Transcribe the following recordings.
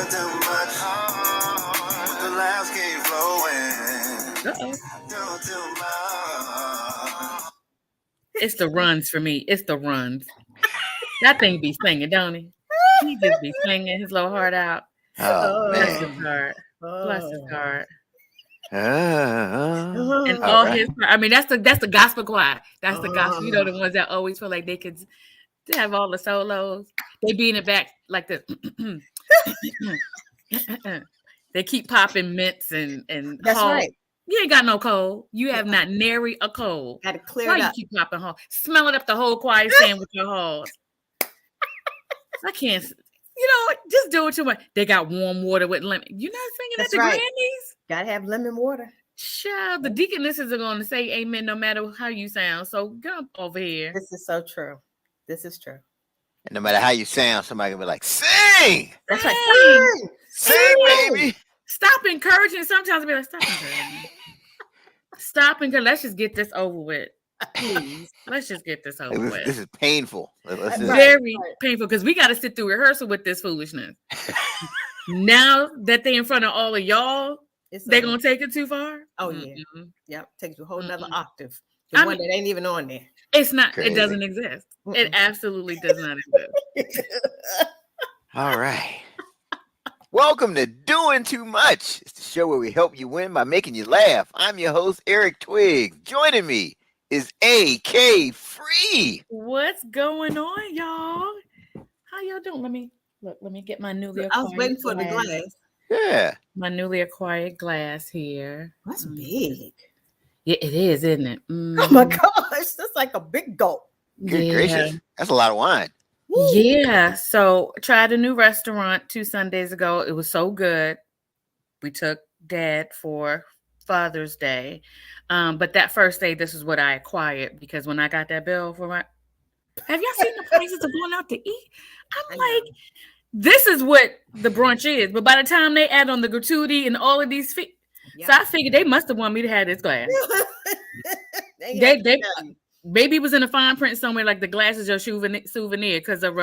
doing too much. The laughs keep flowing. Doing too much. It's the runs for me. It's the runs. That thing be singing, don't he? He just be singing his little heart out. Oh, Bless man. his heart. Bless his heart. And all his. I mean, that's the gospel choir. That's the gospel. You know, the ones that always feel like they could have all the solos. They be in the back like this. They keep popping mints and that's Hall. right. You ain't got no cold. You have not nary a cold. Got to clear Why it you up. keep popping Hall? Smell it up the whole choir stand with your halls. I can't. You know, just do it too much. They got warm water with lemon. You're not singing That's at the right. Grammys? Gotta have lemon water. Child, the deaconesses are going to say amen no matter how you sound. So get up over here. This is so true. This is true. no matter how you sound, somebody can be like, sing! That's right. Sing, baby! Stop encouraging. Sometimes I'll be like, stop encouraging. Stop encouraging. Let's just get this over with. Please. Let's just get this over with. This is painful. Very painful because we got to sit through rehearsal with this foolishness. Now that they're in front of all of y'all, they're going to take it too far? Oh, yeah. Yep. Takes you a whole nother octave. The one that ain't even on there. It's not. Crazy. It doesn't exist. It absolutely does not exist. All right. Welcome to Doing Too Much. It's the show where we help you win by making you laugh. I'm your host, Eric Twiggs. Joining me is AK Free. What's going on, y'all? How y'all doing? Let me get my newly acquired. I was waiting for the glass. Yeah. My newly acquired glass here. That's big. Yeah, it is, isn't it? Oh my gosh, that's like a big gulp. Good gracious. That's a lot of wine. Yeah. So I tried a new restaurant 2 Sundays ago. It was so good. We took Dad for Father's Day. But that first day, this is what I acquired because when I got that bill for my, have y'all seen the prices of going out to eat? I'm like, this is what the brunch is. But by the time they add on the gratuity and all of these fees, so I figured they must have wanted me to have this glass. they maybe it was in a fine print somewhere like the glass is your souvenir because of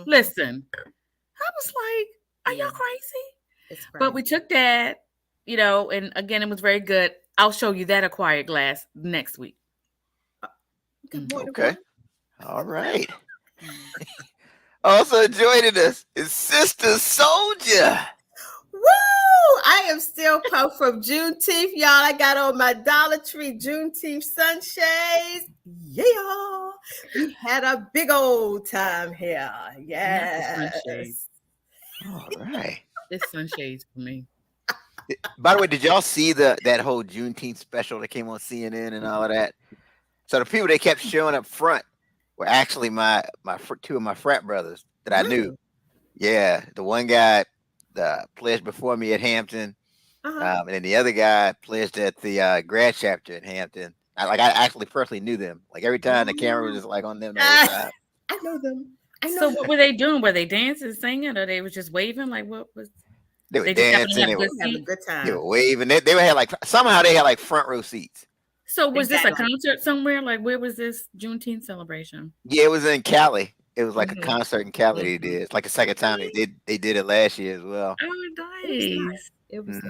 listen. I was like, are y'all crazy? But we took that, you know, and again, it was very good. I'll show you that acquired glass next week. Okay. All right. Also joining us is Sister Soldier. Woo! I am still pumped from Juneteenth, y'all. I got on my Dollar Tree Juneteenth sunshades. Yeah. We had a big old time here. Yes. All right. It's sunshades for me. By the way, did y'all see that whole Juneteenth special that came on CNN and all of that? So the people that kept showing up front were actually my two of my frat brothers that I knew. Yeah, the one guy pledged before me at Hampton, and then the other guy pledged at the grad chapter at Hampton. I actually personally knew them. Like every time the camera was just like on them. I know them. So what were they doing? Were they dancing, singing, or they were just waving? Like what was? They were dancing. They were having a good time. They were waving. They had like somehow they had like front row seats. So was this a concert somewhere? Like where was this Juneteenth celebration? Yeah, it was in Cali. It was like a concert in Cali they did. It's like the second time they did it last year as well. Oh, nice. It was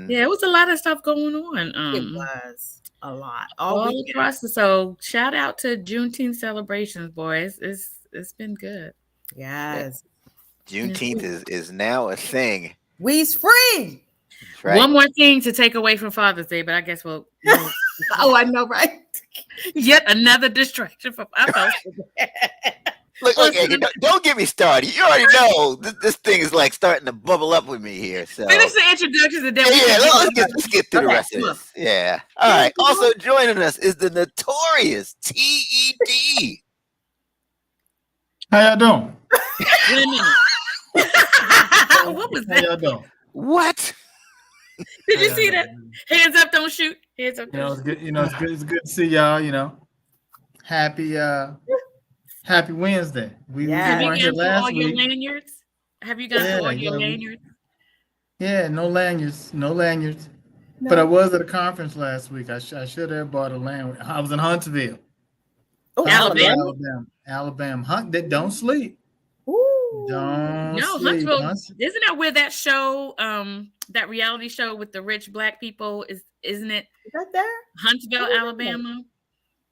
yeah, it was a lot of stuff going on. It was a lot. All across so shout out to Juneteenth celebrations, boys. It's been good. Yes. Juneteenth is now a thing. We's free. Right. One more thing to take away from Father's Day, but I guess we'll oh, I know, right? Yet another distraction from our house. Look, don't get me started. You already know this thing is like starting to bubble up with me here. So finish the introductions and then let's get through the rest of this. Yeah. All right. Also joining us is the notorious TED. How y'all doing? Wait a minute. What was that? How y'all doing? What? Did you see that? Hands up, don't shoot. Hands up. You know, it's good. You know, it's good to see y'all. You know, happy Wednesday. We weren't here last week. Lanyards? Have you got all your lanyards? Yeah, no lanyards. No. But I was at a conference last week. I should have bought a lanyard. I was in Huntsville. Oh, Alabama. Hunt that don't sleep. Ooh. Don't No, sleep. Huntsville. Isn't that where that show, that reality show with the rich black people isn't it? Is that there? Huntsville, Alabama.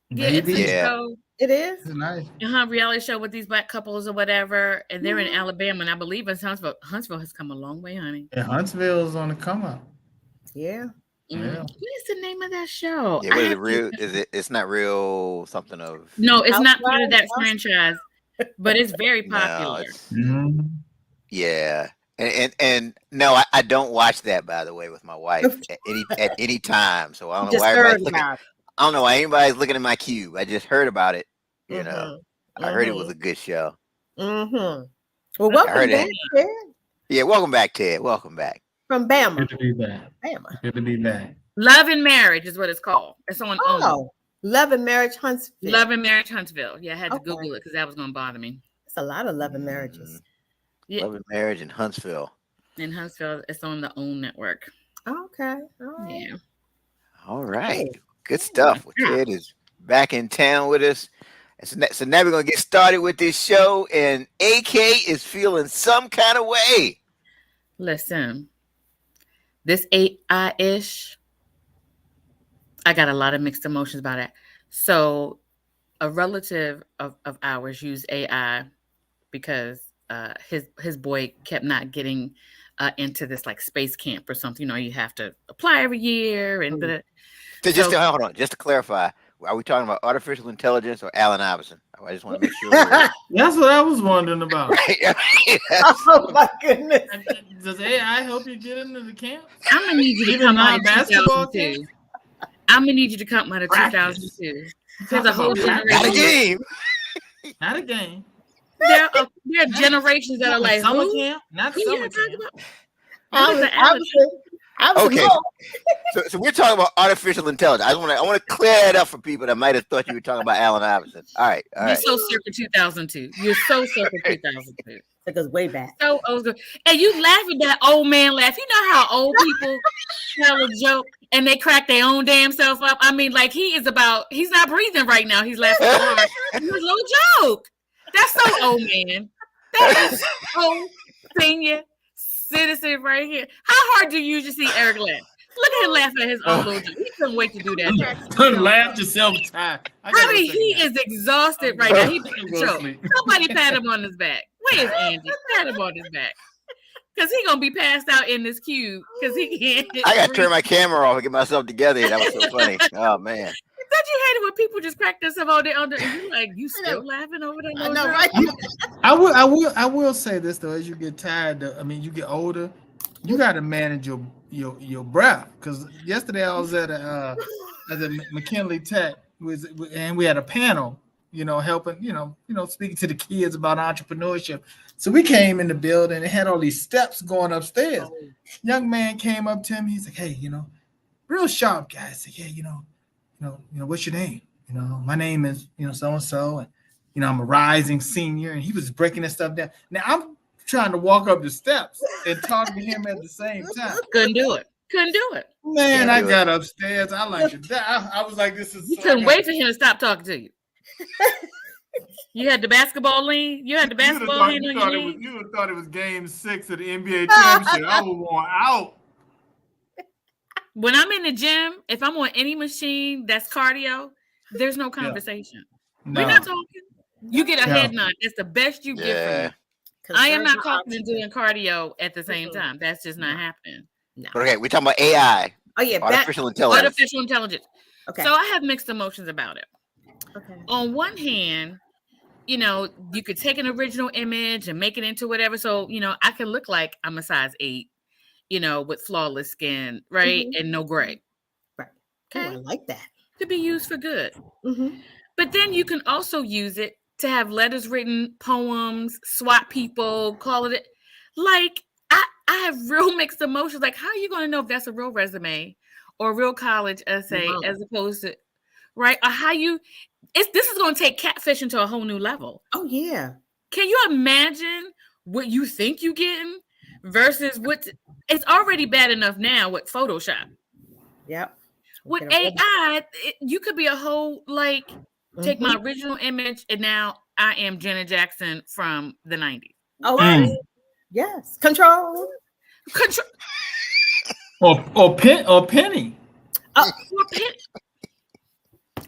Yeah, Maybe. it's a Yeah. show. It is. It's nice. Reality show with these black couples or whatever, and they're in Alabama, and I believe it's Huntsville. Huntsville has come a long way, honey. Yeah, Huntsville's on the come up. Yeah. Yeah. What is the name of that show? Yeah, what is it real? Is it? It's not real. Something of. No, it's not part of that Housewives? franchise, but it's very No, popular. it's, Mhm. yeah, and no, I don't watch that, by the way, with my wife at any time. So I don't know Just why heard everybody's looking. about it. I don't know why anybody's looking at my cube. I just heard about it. You Mm-hmm. know, I heard it was a good show. Mm-hmm. Well, welcome heard back, it. Ted. Yeah, welcome back, Ted. Welcome back. From Bama. Good to be back. Bama. Good to be back. Love and Marriage is what it's called. It's on OWN. Oh, Love and Marriage Huntsville. Love and Marriage Huntsville. Yeah, I had to Okay. Google it because that was going to bother me. It's a lot of love and marriages. Yeah, Love and Marriage in Huntsville. in Huntsville, it's on the OWN network. Okay. All right. Yeah. All right, good stuff. Well, Ted is back in town with us. And so now we're gonna get started with this show, and AK is feeling some kind of way. Listen, this AI-ish, I got a lot of mixed emotions about it. So a relative of ours used AI because his boy kept not getting into this like space camp or something. You know, you have to apply every year. And Hold on, just to clarify, are we talking about artificial intelligence or Allen Iverson? I just want to make sure. That's what I was wondering about. Oh my goodness. Does AI help you get into the camp? I'm gonna need you to Even come out of non-basketball 2002. I'm gonna need you to come out of Practice. 2002. There's a whole Not a generation. game. Not a game. There are generations that are like, summer who? camp? Not Who summer you talking camp. about? What is the Okay, so we're talking about artificial intelligence. I want to clear that up for people that might have thought you were talking about Allen Iverson. All right. You're so circa 2002. You're so circa 2002. It goes way back. So old. And you laughing that old man laugh. You know how old people tell a joke and they crack their own damn self up. I mean, like he's not breathing right now. He's laughing so hard. It's a little joke. That's so old man. That is so senior citizen right here. How hard do you usually see Eric laugh? Look at him laughing at his own little joke. He couldn't wait to do that. Don't laugh yourself tired. I mean, he is exhausted right now. He Go being choked. sleep. Somebody pat him on his back. Where's Andy? Pat him on his back. Because he's going to be passed out in this cube because he can't. I got to turn my camera off and get myself together. That was so funny. Oh, man. Don't you hate it when people just crack themselves all day under and you like, you still laughing over there? I know, right? I will say this though, as you get tired, you get older, you got to manage your breath. Because yesterday I was at a McKinley Tech, and we had a panel, helping, speaking to the kids about entrepreneurship. So we came in the building and it had all these steps going upstairs. Young man came up to me. He's like, hey, real sharp guy. I said, yeah, what's your name? My name is, so-and-so. And, I'm a rising senior. And he was breaking that stuff down. Now I'm trying to walk up the steps and talk to him at the same time. Couldn't do it. Man, I got upstairs. I like to die. I was like, this is. You couldn't wait for him to stop talking to you. You had the basketball lean. You had the basketball hand on your knee. You would have thought it was game 6 of the NBA championship. I was worn out. When I'm in the gym, if I'm on any machine that's cardio, there's no conversation. No. We're not talking. You get a head nod. That's the best you get from me. I am not talking and doing cardio at the same time. That's just not happening. No. But okay, we're talking about AI. Oh yeah, artificial intelligence. Artificial intelligence. Okay. So I have mixed emotions about it. Okay. On one hand, you could take an original image and make it into whatever. So, I can look like I'm a size 8, with flawless skin, right? Mm-hmm. And no gray. Right. Okay. Oh, I like that. Could be used for good. Mm-hmm. But then you can also use it to have letters written, poems, swat people, call it. Like, I have real mixed emotions. Like, how are you going to know if that's a real resume or a real college essay as opposed to, right? Or this is going to take catfishing to a whole new level. Oh, yeah. Can you imagine what you think you're getting versus it's already bad enough now with Photoshop. Yep. With AI, you could be a whole, take my original image and now I am Janet Jackson from the 90s. Oh, Mm. yes. Control. Or Penny. Or Penny.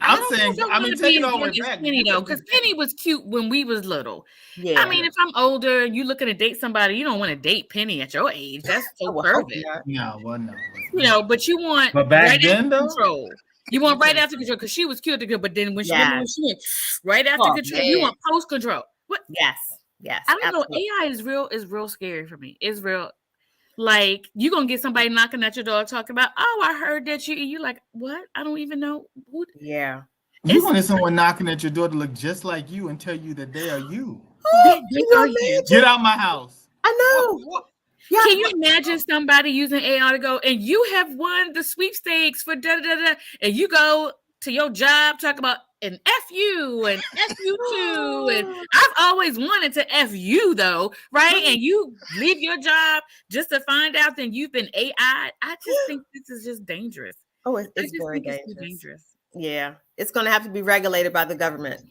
I'm saying, I mean, take it all the way as back. Penny though, because Penny was cute when we was little. Yeah. I mean, if I'm older, you looking to date somebody, you don't want to date Penny at your age. That's so perfect. No, well, no. You know, but you want But back right then, after though? control. You want right after control because she was cute, but then when she went right after control, you want post control. What? Yes. Yes. I don't know. AI is real scary for me. It's real. Like you gonna get somebody knocking at your door talking about, oh, I heard that you like what? I don't even know who. Yeah. You gonna get someone knocking at your door to look just like you and tell you that they are you. They are you. Get out my house. I know. What? Yeah. Can you imagine somebody using AI to go and you have won the sweepstakes for da da da, and you go to your job talk about an F you and F you too, and I've always wanted to F you though, right? And you leave your job just to find out that you've been AI. I just think this is just dangerous. Oh, it's very dangerous. Yeah, it's going to have to be regulated by the government.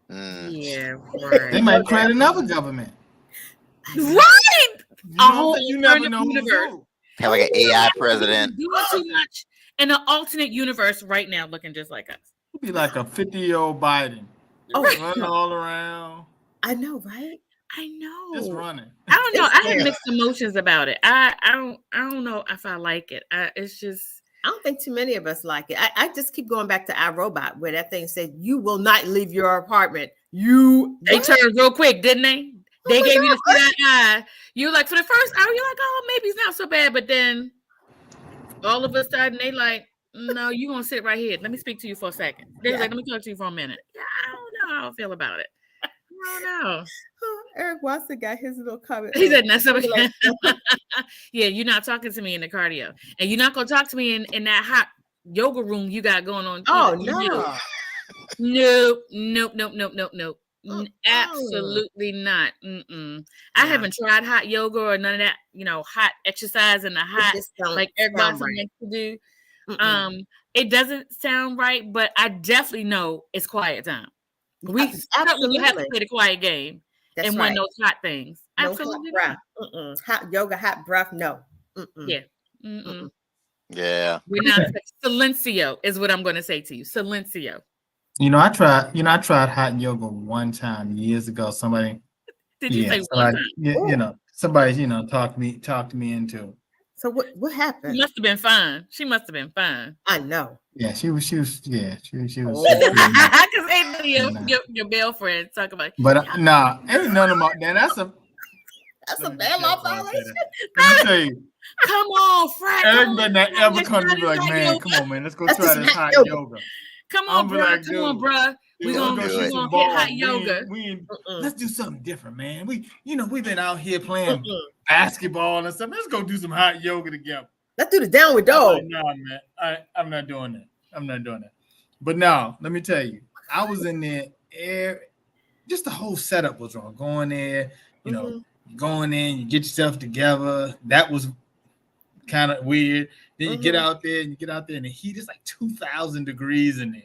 Yeah, right. They might create another government. Right. A whole you never know universe. Have like an AI president. Doing too much in an alternate universe right now, looking just like us. It'd be like a 50-year-old Biden. Running all around. I know, right? I know. Just running. I don't know. I have mixed emotions about it. I don't know if I like it. It's just. I don't think too many of us like it. I just keep going back to iRobot, where that thing said, "You will not leave your apartment." They turned real quick, didn't they? They gave you the side eye. You like for the first hour, you're like, "Oh, maybe it's not so bad," but then all of a sudden they like, "No, you gonna sit right here. Let me speak to you for a second." They're like, "Let me talk to you for a minute." Yeah, I don't know how I feel about it. I don't know. Eric Watson got his little comment. He said, "That's somebody." Yeah, you're not talking to me in the cardio, and you're not gonna talk to me in that hot yoga room you got going on. Oh Nope. Absolutely not. I haven't tried hot yoga or none of that. Hot exercise and the hot like Eric Watson likes to do. It doesn't sound right, but I definitely know it's quiet time. We absolutely have to play the quiet game. That's one of those hot things. No absolutely hot breath. Hot yoga, hot breath. No. Yeah. Yeah. We're not. Silencio is what I'm going to say to you. Silencio. I tried hot yoga one time years ago. Somebody. Did you say one time? Somebody talked me into it. So what happened? She must have been fine. She must have been fine. I know. Yeah, she was. Because your girlfriend talk about. But ain't none of my. That's a bad law violation. Let me tell you. Come on, Frank. Eric better not ever come to me like, man, come on, man, let's go try this hot yoga. Come on, bro. Come on, bro. We're gonna hit hot yoga. Let's do something different, man. We've been out here playing basketball and stuff. Let's go do some hot yoga together. Let's do the downward dog. No, man. I'm not doing that. But no, let me tell you, I was in there. Just the whole setup was wrong. Going there, going in, you get yourself together. That was kind of weird. Then you get out there, and the heat is like 2,000 degrees in there.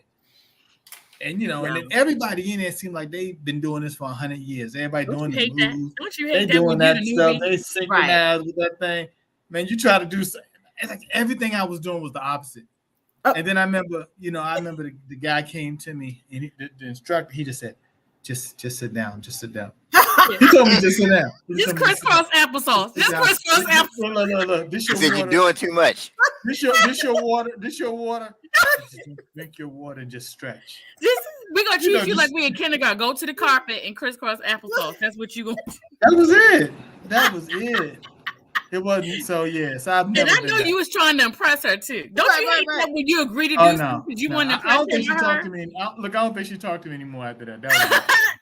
And and then everybody in there seemed like they've been doing this for 100 years. Everybody doing the moves. Don't you hate they doing that stuff. They synchronized with that thing. Man, you try to do something. It's like everything I was doing was the opposite. And then I remember the guy came to me and the instructor, he just said, just sit down, just sit down. He told me just sit down. Just crisscross applesauce. Just crisscross applesauce. Look. This your water. You're doing too much. This your water. Drink your water and just stretch. We're gonna treat you like we in kindergarten. Go to the carpet and crisscross applesauce. That's what you gonna. That was it. It wasn't so. Yes, I've never. And I know you was trying to impress her too. Don't you hate that when you agree to do something because you wanted to impress her? I don't think she talked to me. I don't think she talked to me anymore after that.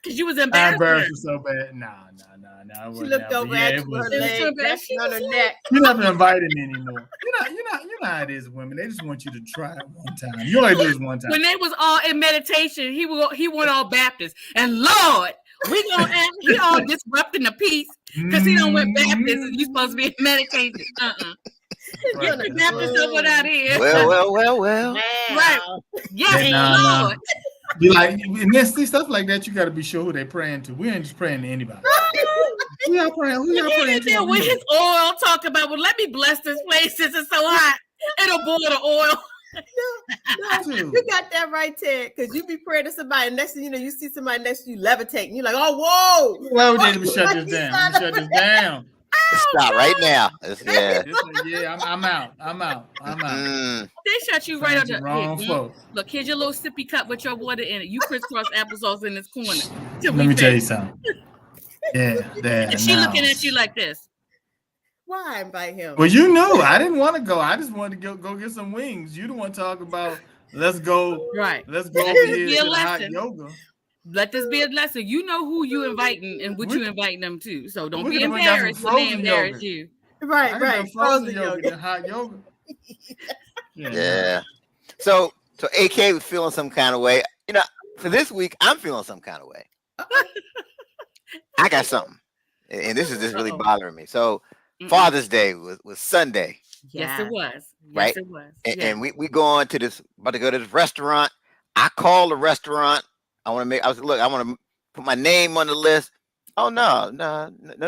Because you was embarrassed. I embarrassed her so bad. Nah. She looked over at you, her leg on her neck. You're not inviting me anymore. You know how it is, women. They just want you to try it one time. You only do this one time. When they was all in meditation, he went all Baptist, and Lord, we gonna ask, he all disrupting the peace because he don't went Baptist and you supposed to be in meditation. Get the Baptist over out here. Well. Right. Yes, Lord. Be like, and then see stuff like that, you got to be sure who they're praying to. We ain't just praying to anybody. Who y'all praying? Who y'all He praying in there to? with his oil, talking about, well, let me bless this place since it's so hot. It'll boil the oil. No, you got that right, Ted. Because you be praying to somebody, and next thing you know, you see somebody next to you levitating. You're like, oh, whoa. Well, let me shut this down. Let me shut this down. Stop right now. Yeah. Yeah, I'm out. I'm out. They shut you right up. Wrong folks. Look, here's your little sippy cup with your water in it. You crisscross applesauce in this corner. Let me tell you something. Yeah, and she looking at you like this. Why invite him? Well, you knew I didn't want to go. I just wanted to go get some wings. You don't want to talk about let's go. Right. Let's go over here be a to the hot lesson. yoga. Let this be a lesson. You know who you inviting and what you inviting them to. So don't be We got some embarrassed when they frozen embarrass yogurt. you. Right. Frozen yogurt and hot yoga. Yeah. So AK was feeling some kind of way. You know, for this week, I'm feeling some kind of way. I got something. And this is just really bothering me. So Father's Day was Sunday. Yes, it was. Right? Yes, it was. And we about to go to this restaurant. I called the restaurant. I want to put my name on the list. Oh no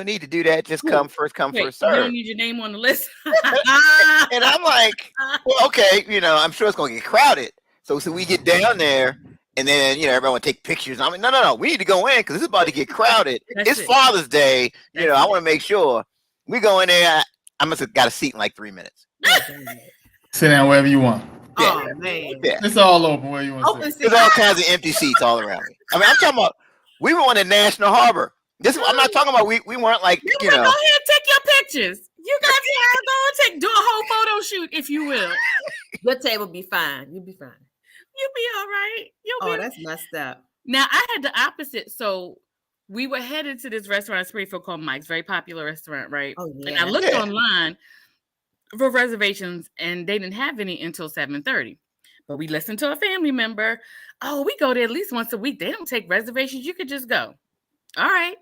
need to do that. Just first come, first serve. You don't need your name on the list. And I'm like, well, okay, I'm sure it's gonna get crowded. So we get down there, and then everyone will take pictures. I'm like, no, we need to go in because this is about to get crowded. It's Father's Day. I want to make sure we go in there. I must have got a seat in like 3 minutes. Sit down wherever you want. Oh man, it's all open where you want to sit. There's all kinds of empty seats all around me. I mean, I'm talking about we were on the National Harbor. I'm not talking about we weren't like Go ahead and take your pictures. You got to do a whole photo shoot if you will. Your table be fine. You'll be fine. You'll be all right. That's messed up. Now I had the opposite. So we were headed to this restaurant in Springfield called Mike's, very popular restaurant, right? Oh yeah. And I looked online for reservations, and they didn't have any until 7:30. But we listened to a family member. Oh, we go there at least once a week. They don't take reservations. You could just go. All right.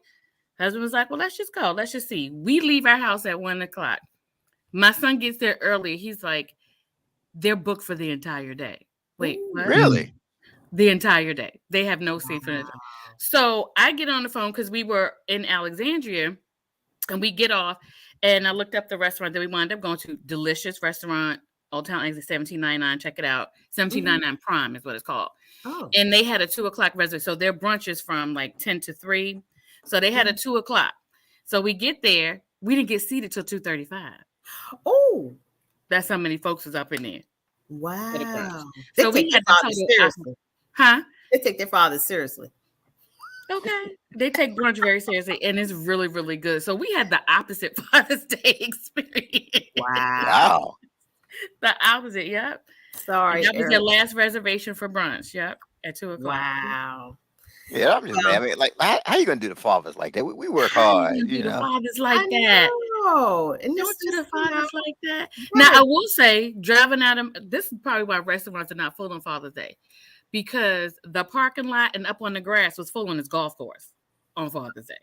Husband was like, well, let's just go. Let's just see. We leave our house at 1:00. My son gets there early. He's like, they're booked for the entire day. Wait, what? Really? The entire day. They have no seat for it. So I get on the phone because we were in Alexandria, and we get off, and I looked up the restaurant that we wound up going to. Delicious restaurant, Old Town Exit, $17.99. Check it out. $17.99 Prime is what it's called. Oh. And they had a 2:00 reservation. So their brunch is from like 10 to 3. So they had a 2:00. So we get there. We didn't get seated till 2:35. Oh, that's how many folks was up in there. Wow. So we had to seriously. Huh? They take their father seriously. Okay. They take brunch very seriously, and it's really, really good. So we had the opposite Father's Day experience. Wow. The opposite, yep. Sorry. And that was your last reservation for brunch, yep, at 2:00. Wow. Yeah, I'm just mad. I mean, like, how you gonna do the fathers like that? We work hard, The fathers like I that. know. And don't do the fathers like that. Right. Now, I will say, driving out of this is probably why restaurants are not full on Father's Day, because the parking lot and up on the grass was full on this golf course on Father's Day.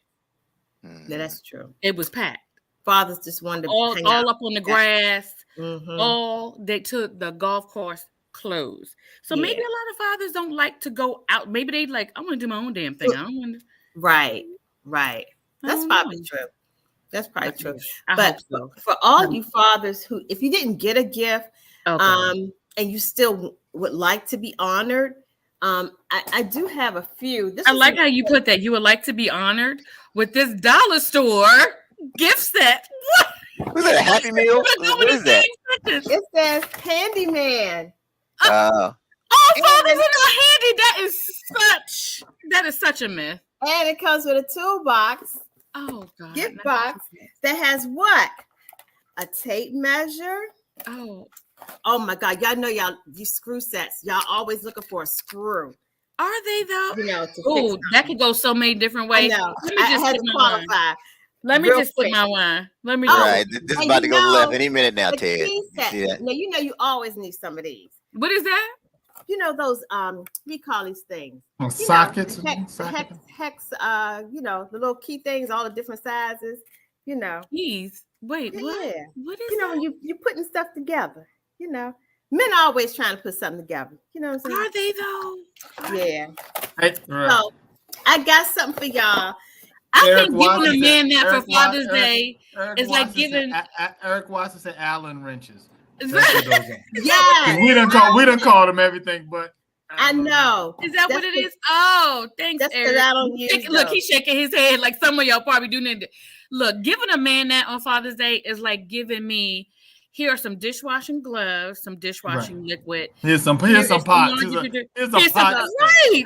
Yeah, that's true. It was packed. Fathers just wanted to all up on the grass. Mm-hmm. They took the golf course closed. So maybe a lot of fathers don't like to go out. Maybe they like, I want to do my own damn thing. I don't want to. Right. That's probably true. That's probably true. But so. For all you fathers who, if you didn't get a gift, and you still would like to be honored, I do have a few. I like how you put that. You would like to be honored with this dollar store gift set. What? Was that a Happy Meal? What is that? It says Handyman. Fathers are not handy. That is such a myth. And it comes with a toolbox. Oh God. Gift box that has what? A tape measure. Oh my God. Y'all know these screw sets. Y'all always looking for a screw. Are they though? Oh, that could go so many different ways. I know. I had to qualify. Let me just put my wine. Let me. Right, this is about to go left any minute now, Ted. Now you always need some of these. What is that? You know those we call these things sockets. Hex. The little key things, all the different sizes. Keys. Wait, what? Yeah. What is when you putting stuff together? Men are always trying to put something together. You know what I'm saying? Are they though? Yeah. Right. So I got something for y'all. I Eric think Watson giving a man that Eric for Father's Wa- Eric- Day Eric is like Watson giving. Eric Watson said Allen wrenches. Is That's what that, those are. Yes, We done called them everything, but I know. is that what That's it is? Oh, thanks, That's because Eric. I don't use Look, those. he's shaking his head like some of y'all probably do. Look, giving a man that on Father's Day is like giving me. Here are some dishwashing gloves, some dishwashing liquid. Here's some pots. Here's a pot. Right.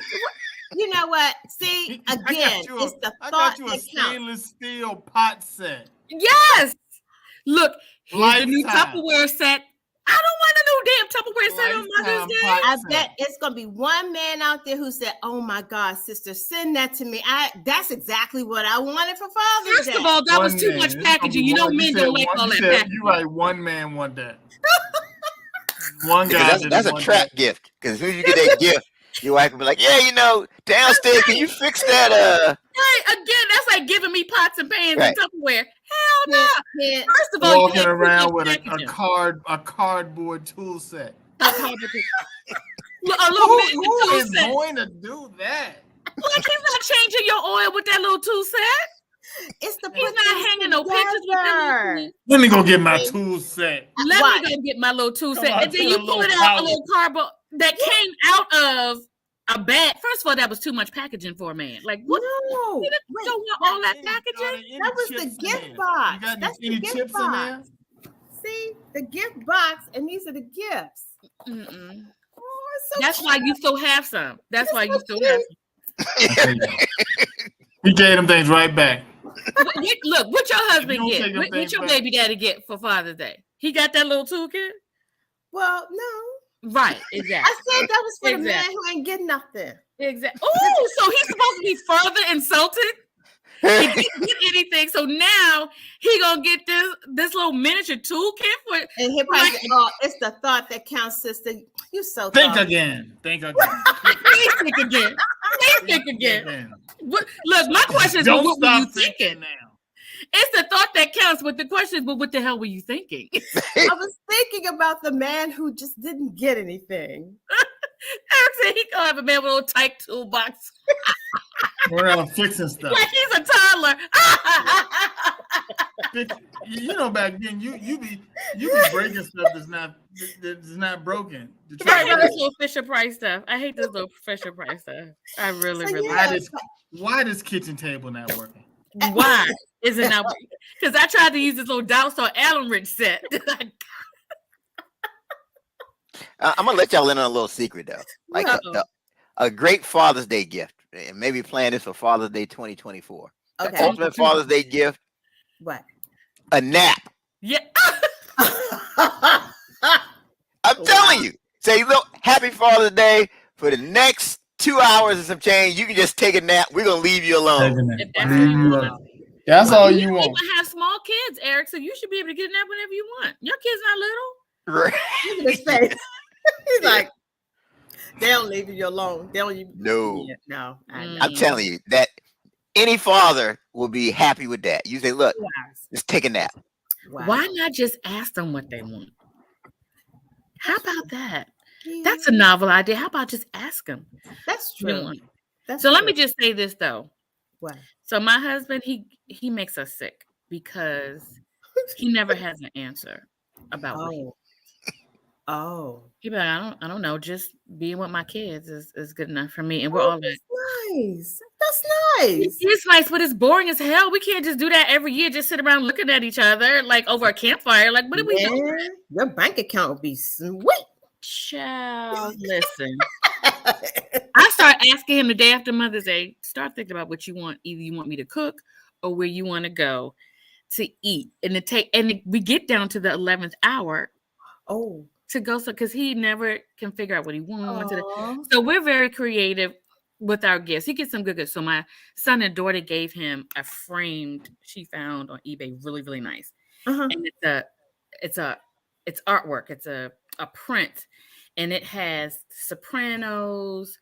You know what? See, again, it's the I thought got you a that counts. stainless steel pot set. Yes. Look, here's the new Lifetime. Tupperware set. I don't want a new damn Tupperware set on Mother's Day. I bet it's gonna be one man out there who said, "Oh my God, sister, send that to me." That's exactly what I wanted for Father's Day. First of all, that was too much packaging. You know, men don't like all that packaging. You're right. One man want that. One guy. That's a trap gift. Because when you get that gift, your wife will be like, "Yeah, downstairs, can you fix that?" Right. Again, that's like giving me pots and pans and Tupperware. Hell no. Yeah. First of all, walking around with a cardboard tool set. A little Who is set. going to do that? Like he's not changing your oil with that little tool set. It's the He's not hanging no pictures with that little tool. Let me go get my tool set. Let me go get my little tool set. And then you pull it out a little cardboard that came out of a bag. First of all, that was too much packaging for a man. Like what? No, You don't want all that packaging. that was the gift box. That's the gift box. See, the gift box, and these are the gifts. Mm-mm. Oh, it's so That's cute. why you still have some. That's why you still have some. He gave them things right back. Look, what your husband don't get? take them What things your back. baby daddy get for Father's Day? He got that little toolkit? Well, no. Right, exactly. I said that was for the man Exactly. who ain't getting nothing. Exactly. Oh, so he's supposed to be further insulted? He didn't get anything, so now he gonna get this little miniature toolkit for. And he probably said, "Oh, it's the thought that counts, sister. You so Think thoughtful." again. Think again. Please think again. Please think again. Look, my question is, Don't what were you stop thinking thinking? now. It's the thought that counts, but the question is, well, what the hell were you thinking? I was thinking about the man who just didn't get anything. Eric said he gonna have a man with a little tight toolbox. We're around fixing stuff. Like he's a toddler. Back then you be breaking stuff that's not broken. Right, this little Fisher Price stuff. I hate this little Fisher Price stuff. I really, So, really. yeah. Why this kitchen table not working? Why isn't that? Because I tried to use this little Dowstar Allen Rich set. I'm gonna let y'all in on a little secret though. Like a great Father's Day gift, and maybe plan this for Father's Day 2024. The Okay. ultimate Father's Day gift: What? a nap. Yeah. I'm telling you. Say, look, happy Father's Day. For the next 2 hours and some change, you can just take a nap. We're gonna leave you alone. That's all you don't want. even have small kids, Eric, so you should be able to get a nap whenever you want. Your kid's not little. Right. Look at his face. He's like, they don't leave you alone. They don't even. No. Yeah, no. I'm telling you that any father will be happy with that. You say, look, just take a nap. Wow. Why not just ask them what they want? How about that? That's a novel idea. How about just ask them? That's true. That's so true. let me just say this though. What? So my husband, he makes us sick because he never has an answer about what he wants. Oh. He be like, I don't know. Just being with my kids is good enough for me. And we're all like, nice. That's nice. It's nice, but it's boring as hell. We can't just do that every year, just sit around looking at each other like over a campfire. Like, what do we do? Your bank account would be sweet. Child, listen. I start asking him the day after Mother's Day, start thinking about what you want. Either you want me to cook or where you want to go to eat. And we get down to the 11th hour. Oh. To go, so because he never can figure out what he wants. So we're very creative with our gifts. He gets some good gifts. So my son and daughter gave him a framed she found on eBay, really, really nice. And it's artwork. It's a print, and it has Sopranos,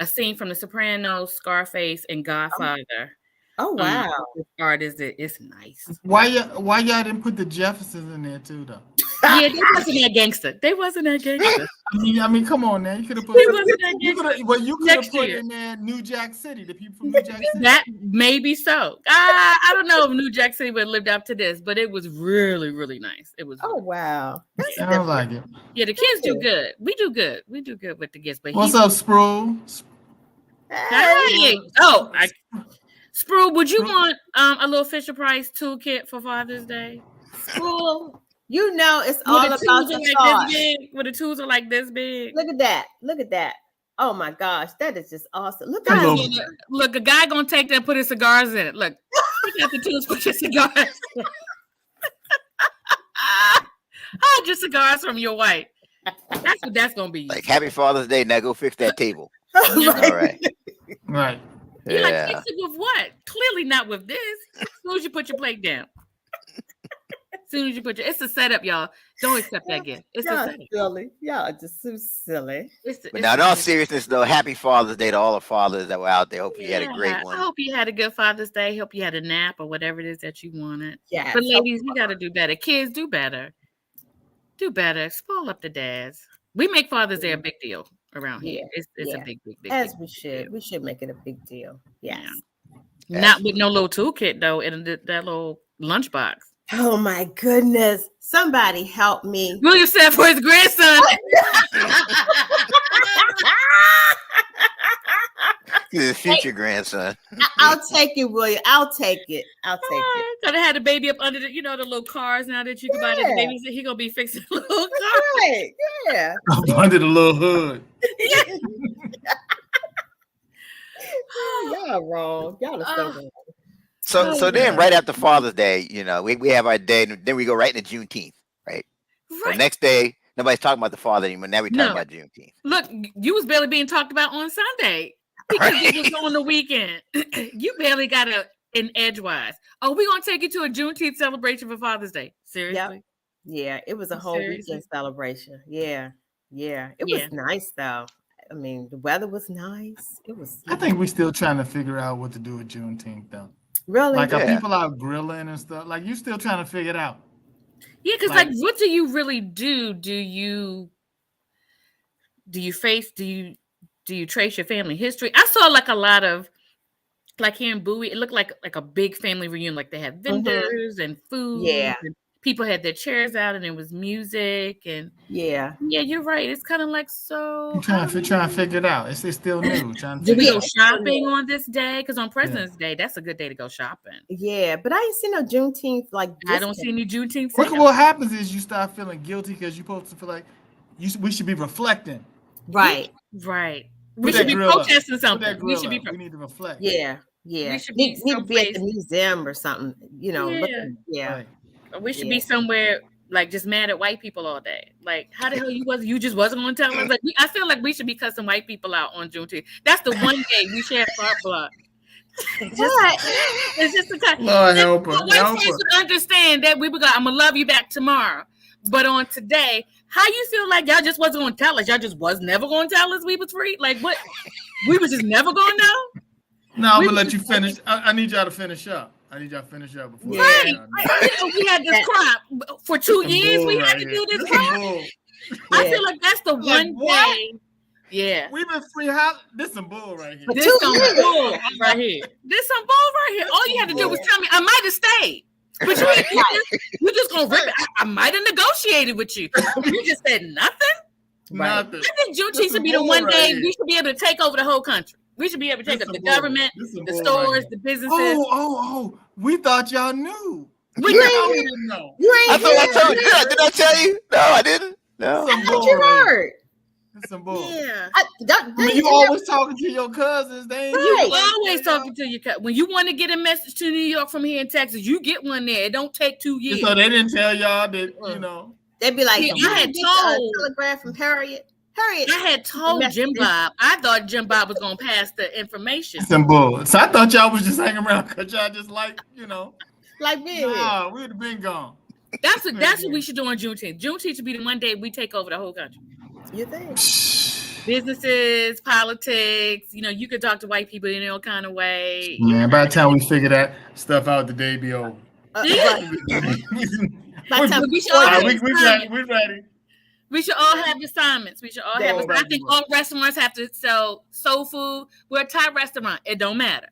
a scene from The Sopranos, Scarface, and Godfather. Oh wow! This art it's nice. Why y'all didn't put the Jeffersons in there too though? Yeah, they wasn't that gangster. They wasn't that gangster. I mean, come on now. You could have put. They wasn't that You gangster. could have Next put year. in there New Jack City. The people from New Jack City. That maybe so. I don't know if New Jack City would have lived up to this, but it was really, really nice. It was. Oh really wow. That's I don't like it. Yeah, the kids do good. We do good. We do good with the kids. But What's up, Spruce? Hey. Oh, Spru, would you want a little Fisher Price toolkit for Father's Day? Spru, you know it's all about the sauce. Where the tools are like this big. Look at that. Look at that. Oh my gosh, that is just awesome. Look, a guy gonna take that and put his cigars in it. Look, he got the tools, put your cigars. Hide your cigars from your wife. That's what that's gonna be. Like, Happy Father's Day. Now go fix that table. right. All right. Right. You're like, fix it with what? Clearly not with this. As soon as you put your plate down. As soon as you put it's a setup, y'all. Don't accept that gift. It's a setup. Silly. Y'all are just so silly. But now, in all seriousness, though, Happy Father's Day to all the fathers that were out there. Hope you had a great one. I hope you had a good Father's Day. Hope you had a nap or whatever it is that you wanted. Yeah. But ladies, we got to do better. Kids, do better. Do better. Spoil up the dads. We make Father's Day a big deal around here. It's a big As deal. we should. We should make it a big deal. Yes. Yeah. Not with no little toolkit, though, in that little lunchbox. Oh, my goodness. Somebody help me. William said for his grandson. His future grandson. I'll take it, William. I'll take it. Could have had a baby up under the little cars now that you can buy the babies. He gonna be fixing little cars. Right. Yeah. Up under the little hood. Yeah. Y'all wrong. Y'all are so wrong. So then right after Father's Day, we have our day, and then we go right into Juneteenth, right? So next day, nobody's talking about the father anymore. Now we're talking about Juneteenth. Look, you was barely being talked about on Sunday because it was on the weekend. You barely got an edgewise. Oh, we're gonna take you to a Juneteenth celebration for Father's Day. Seriously? Yep. Yeah, it was a whole weekend celebration. Yeah. It was nice though. I mean, the weather was nice. It was. I think we're still trying to figure out what to do with Juneteenth though. Really? Like, are people out grilling and stuff? Like, you still trying to figure it out? Yeah, because like, what do you really do? Do you trace your family history? I saw like a lot of, like here in Bowie, it looked like a big family reunion. Like they had vendors and food. Yeah. And people had their chairs out and there was music and yeah, you're right. It's kind of like so. I'm trying to figure it out. It's still new. Do we go shopping on this day? Because on President's Day, that's a good day to go shopping. Yeah, but I ain't seen no Juneteenth like. I don't see any Juneteenth. What happens is you start feeling guilty because you're supposed to feel like we should be reflecting. Right. We should be protesting something. We should be. We need to reflect. Yeah. We should need to be at the museum or something. Right. We should be somewhere like just mad at white people all day. Like, how the hell you just wasn't going to tell us? Like, I feel like we should be cussing white people out on Juneteenth. That's the one day we share our blood. It's just the time. Lord help us. White folks would understand that we would go, I'm gonna love you back tomorrow. But on today, how you feel like y'all just wasn't going to tell us? Y'all just was never going to tell us we was free? Like what? We was just never going to know? No, I'm gonna let you finish. I need y'all to finish up. Before. Right. We had this crop for 2 years. We had to do this crop. I feel like that's the one day. Yeah. We've been free. This some bull right here. This some bull right here. All you had to do was tell me I might have stayed. But you just gonna rip it. I might have negotiated with you. You just said nothing. Nothing. I think Juneteenth should be the one day we should be able to take over the whole country. We should be able to take up the government, the stores, the businesses. Oh! We thought y'all knew. We didn't know. I thought I told you. Did I tell you? No, I didn't. No. What you heard? That's some bull. Yeah. You always talking to your cousins. You always talking to your cousins. When you want to get a message to New York from here in Texas, you get one there. It don't take 2 years. So they didn't tell y'all that, They'd be like, I had told a telegram from Harriet. I had told Jim Bob. I thought Jim Bob was gonna pass the information. Some bull. So I thought y'all was just hanging around because y'all just like me. Nah, we'd have been gone. That's what we should do on Juneteenth. Juneteenth should be the one day we take over the whole country. You think? Businesses, politics. You could talk to white people in all kind of way. Yeah, by the time we figure that stuff out, the day be over. By By the time We should all have we assignments. ready. We ready. We should all have assignments. We should all There have. we go. I think all restaurants have to sell soul food. We're a Thai restaurant. It don't matter.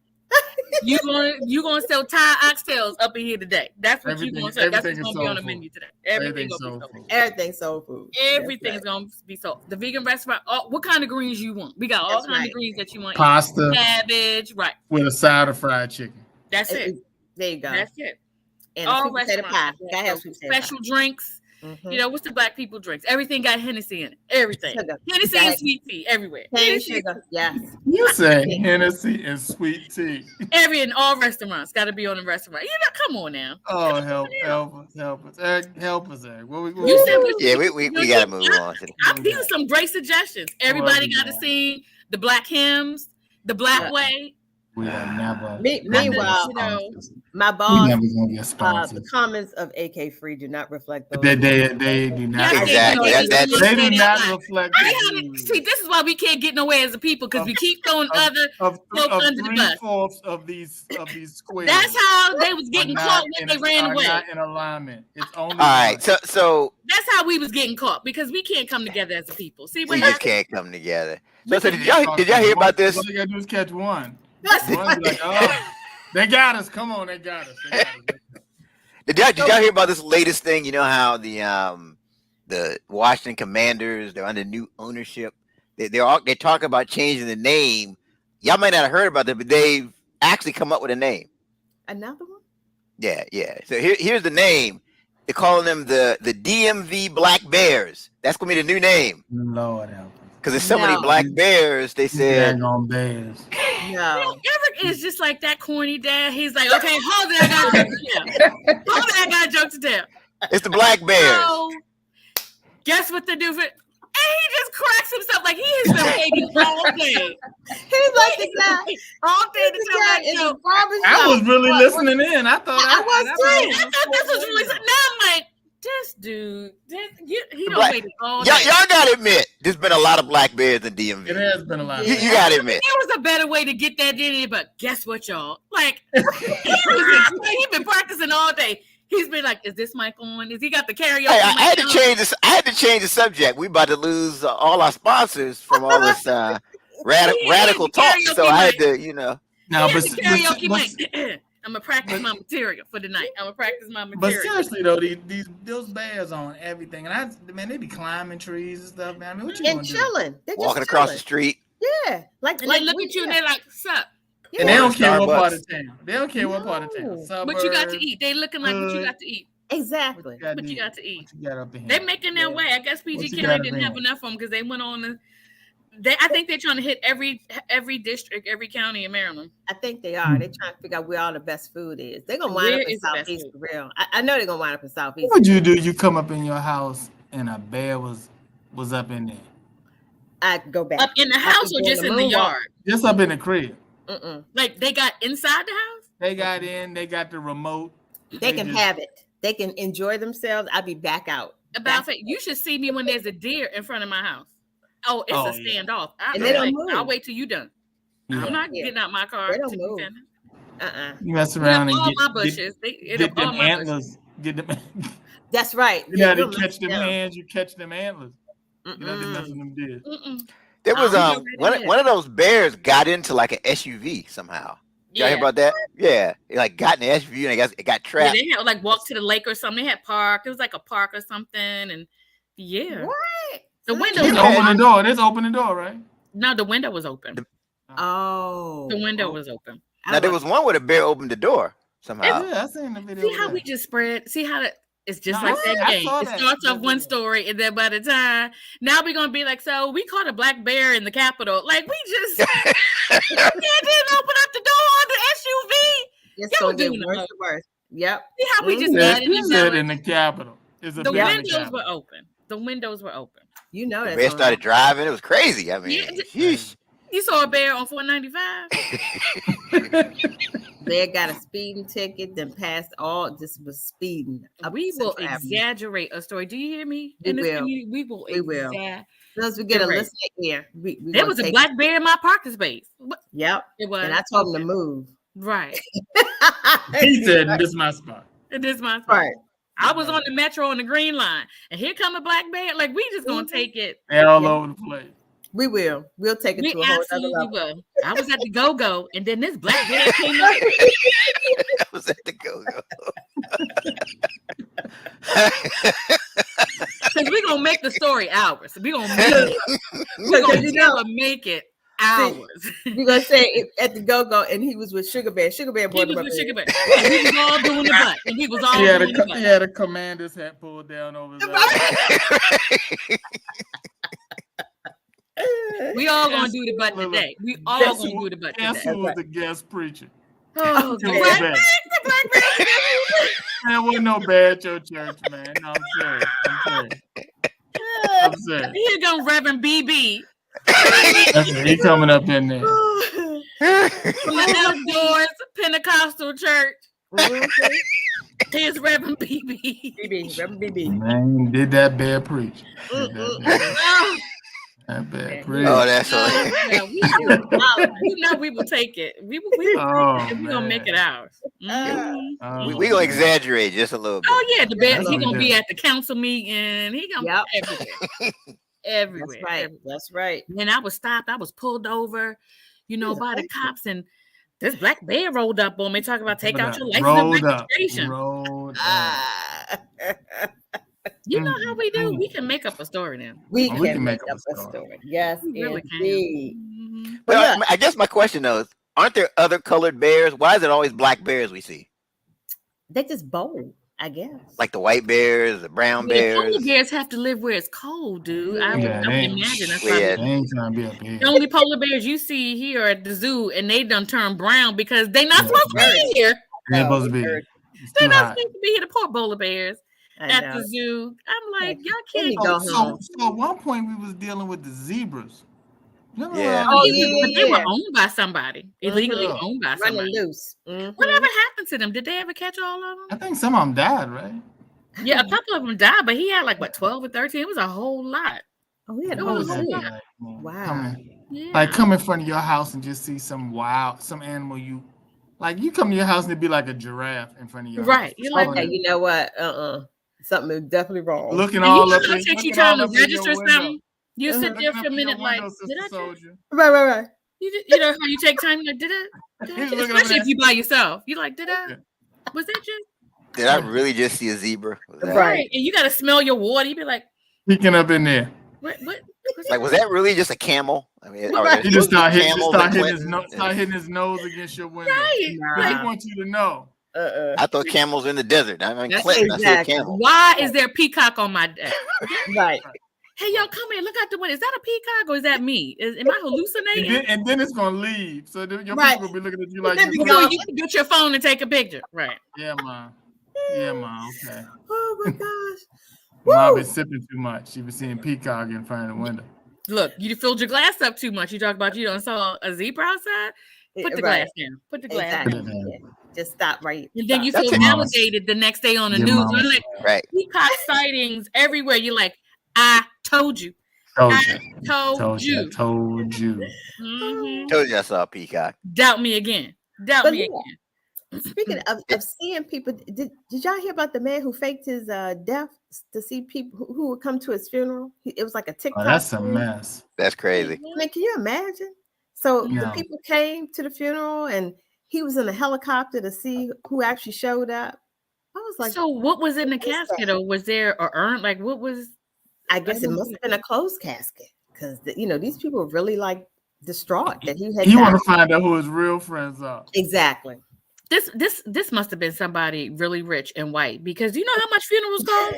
You gonna sell Thai oxtails up in here today. That's what you gonna sell. That's what's gonna be on the menu today. Everything's gonna be soul. Everything's soul food. Everything's gonna be sold. The vegan restaurant. What kind of greens you want? We got all kinds of greens that you want. Pasta, cabbage, right? With a side of fried chicken. That's it. There you go. That's it. And all sweet potato pie. Gotta have sweet potato special drinks. Mm-hmm. You know, what's the black people drinks? Everything got Hennessy in it. Everything. Hennessy and sweet tea everywhere. Sugar. Yes. You say Hennessy and sweet tea. In all restaurants. Got to be on the restaurant. You know, come on now. Oh, help us. Eric, help us, Eric. What we going You said we got to move on. These are some great suggestions. Everybody got to sing the black hymns, the black way. We are never. Meanwhile, my boss, the comments of AK Free do not reflect those. They do not. Exactly. They do not reflect. See, this is why we can't get nowhere as a people, because we keep throwing other folks under the bus. Of these squares. That's how they was getting caught when they ran away. Not in alignment. It's only. All right. So that's how we was getting caught, because we can't come together as a people. See, we just can't come together. So did y'all hear about this? All you gotta do is catch one. Like, oh, they got us. Come on, they got us. Did y'all hear about this latest thing? You know how the Washington Commanders, they're under new ownership. They're talking about changing the name. Y'all might not have heard about that, but they've actually come up with a name. Another one? Yeah. So here's the name. They're calling them the DMV Black Bears. That's gonna be the new name. Lord help. Because there's so many black bears, they said. Bears. No. Eric is just like that corny dad. He's like, okay, hold it, I got a joke to tell. Hold it, I got a joke to tell. It's the Black Bears. So, guess what they do for? And he just cracks himself like he has been waiting all day. He's like the guy all day to tell that joke. I was really listening in. I thought I was too. I thought this was really. Now I'm like, this dude, he don't wait all day. Y'all gotta admit, there's been a lot of black bears in DMV. It has been a lot. You gotta admit. There was a better way to get that in here, but guess what, y'all? Like, he's been practicing all day. He's been like, is this mic on? Is he got the karaoke? Hey, I had to change this. I had to change the subject. We about to lose all our sponsors from all this radical talk. So I had to, No, but karaoke mic. I'm gonna practice my material for the night. But seriously though, those bears on everything, and they be climbing trees and stuff, man. I mean, what you and chilling, they're walking across the street. Yeah, like they look at you and they're like, "Sup?" And they don't care what part of town. They don't care what part of town. Suburbs, what you got to eat? They looking like what you got to eat. Exactly. What you got to eat. What you got up in here? They making their way. I guess PG County didn't have enough for them because they went on. I think they're trying to hit every district, every county in Maryland. I think they are. They're trying to figure out where all the best food is. They're gonna wind up in Southeast for real. I know they're gonna wind up in Southeast. What would you do? You come up in your house and a bear was up in there. I'd go back. Up in the house or just in the yard? Just up in the crib. Like they got inside the house? They got in. They got the remote. They can have it. They can enjoy themselves. I'll be back out. You should see me when there's a deer in front of my house. Oh, it's a standoff. And they don't move. I'll wait till you done. Yeah. I'm not getting out my car. They don't move. You mess around and get my bushes. Get them antlers. Get them. That's right. You know, to catch them hands. You catch them antlers. You know, they mess with them deers. There was one of those bears got into like an SUV somehow. Y'all hear about that? Yeah, it like got in the SUV and I guess it got trapped. Yeah, they had like walk to the lake or something. They had park. It was like a park or something, and what? The window. Just open the door. Just open the door, right? No, the window was open. The window was open. Now there was one where the bear opened the door somehow. Yeah, I seen the video. See how we just spread. See how it's just like that game. It starts off one story, and then by the time now we're gonna be like, so we caught a black bear in the Capitol. Like we just didn't open up the door on the SUV. It's gonna get worse and worse. Yep. See how we just added in the Capitol. The windows were open. The windows were open. You know that. The bear started driving. It was crazy. I mean, sheesh. You saw a bear on 495. Bear got a speeding ticket, then passed just was speeding. We will exaggerate a story. Do you hear me? We will. Once we get a listener here, there was a black bear in my parking space. Yep, it was. And I told him to move. Right. He said, "This is my spot. It is my spot." Right. I was on the Metro on the Green Line, and here come a black bear. Like, we just gonna take it. They're all over the place. We will. We'll take it We to a whole other absolutely level. will. I was at the go-go, and then this black bear came up. I was at the go-go. Because we're gonna make the story ours. We're gonna make it. We're gonna never make it ours. You're gonna say at the go-go, and he was with Sugar Bear. Sugar Bear He brought was him up with there. Sugar Bear. And he was all doing the butt. And he was all doing the butt. He had a commander's hat pulled down over his eyes. We all gonna do the butt today. We all gonna do the butt Guess today. who was the guest preacher? Oh, The God. black bear. There wasn't no bear at your church, man. No, I'm serious. Here comes Reverend BB He coming up in there. from the Outdoors Pentecostal Church. Here's Reverend BB. Reverend BB. Man, did that bear preach? That bear preach. Oh, that's all. Yeah, we know we will take it. We will take it. We're gonna make it ours. We gonna exaggerate just a little bit. Oh yeah, the bear. That's He what gonna we be do. at the council meeting. He gonna be everywhere. Everywhere. That's right. everywhere. That's right. And I was stopped. I was pulled over, by the cops, and this black bear rolled up on me, talking about take out your license and registration. Rolled up. Ah. You know how we do? We can make up a story now. We can make up a story. Yes, We really indeed. can. But I guess my question though is, aren't there other colored bears? Why is it always black bears we see? They just bold, I guess. Like the white bears, the brown The bears. polar bears have to live where it's cold, dude. I would imagine that's why. Yeah. They ain't trying to be up here. The only polar bears you see here at the zoo, and they done turned brown because they not supposed to be here. They're supposed to be. It's They're too not hot. supposed to be here. The poor polar bears at the zoo. I'm like, y'all can't go go. home. So at one point we was dealing with the zebras. Remember Yeah. But yeah. they were owned by somebody, illegally Mhm. owned by Running somebody. loose. Mhm. Whatever happened to them? Did they ever catch all of I them? think some of them died, right? Yeah, a couple of them died, but he had like 12 or 13. It was a whole lot. Oh, we had It a whole was zoo. a Wow. Yeah. Come in front of your house and just see some animal you come to your house and it'd be like a giraffe in front of your Right. house. You're like, Okay, you know what? Something is definitely wrong. Looking and all you up know, in it takes you looking time all to up in your register window. something. You sit there for a Looking up in minute, your like, window, did I Sister just, Soldier. Right. you know how you take time, like, did I He's just- looking over especially there. if you by yourself. You like, did I? Was that just Did I really just see a zebra? Was that- Right. And you got to smell your water. You be like, Peeking up in there. what? Like, was that really just a camel? I mean, are Right. there He just supposed to be start camels in hitting his Clinton? start hitting his nose against your window. Right. Nah. He Like, wants you to know. I thought camels were in the desert. I mean, That's Clinton, I see a exactly. camel. why is there a peacock on my deck? Right. Hey, yo, come here. Look out the window. Is that a peacock or is that me? Am I hallucinating? And then it's gonna leave. So your Right. people will be looking at you like Then you we You know, go- you can get your phone and take a picture. Right. Yeah, man. Yeah, man. Okay. Oh my gosh. Mom Woo! been sipping too much. She was seeing peacock in front of the window. Look, you filled your glass up too much. You talk about you don't saw a zebra outside. Put the Right. glass down. Put the glass Exactly. down. down. Yeah. Just stop right. And then you That's feel it. validated the next day on the Your news. mama. You're like, Right. peacock sightings everywhere. You're like, I told you. Told I you. told you. I told you. Mhm. Told you I saw a peacock. Doubt me again. Doubt But me yeah. again. Speaking of seeing people, did y'all hear about the man who faked his death to see people who would come to his funeral? It was like a TikTok. Oh, that's a thing. mess. That's crazy. I mean, can you imagine? So the No. people came to the funeral, and he was in a helicopter to see who actually showed up. I was like, So what was in the what is that? casket, or was there an urn? Like what was? I guess it must have been a closed casket because these people were really like distraught that he had. He want died. to find out who his real friends are. Exactly. This must have been somebody really rich and white, because you know how much funerals cost?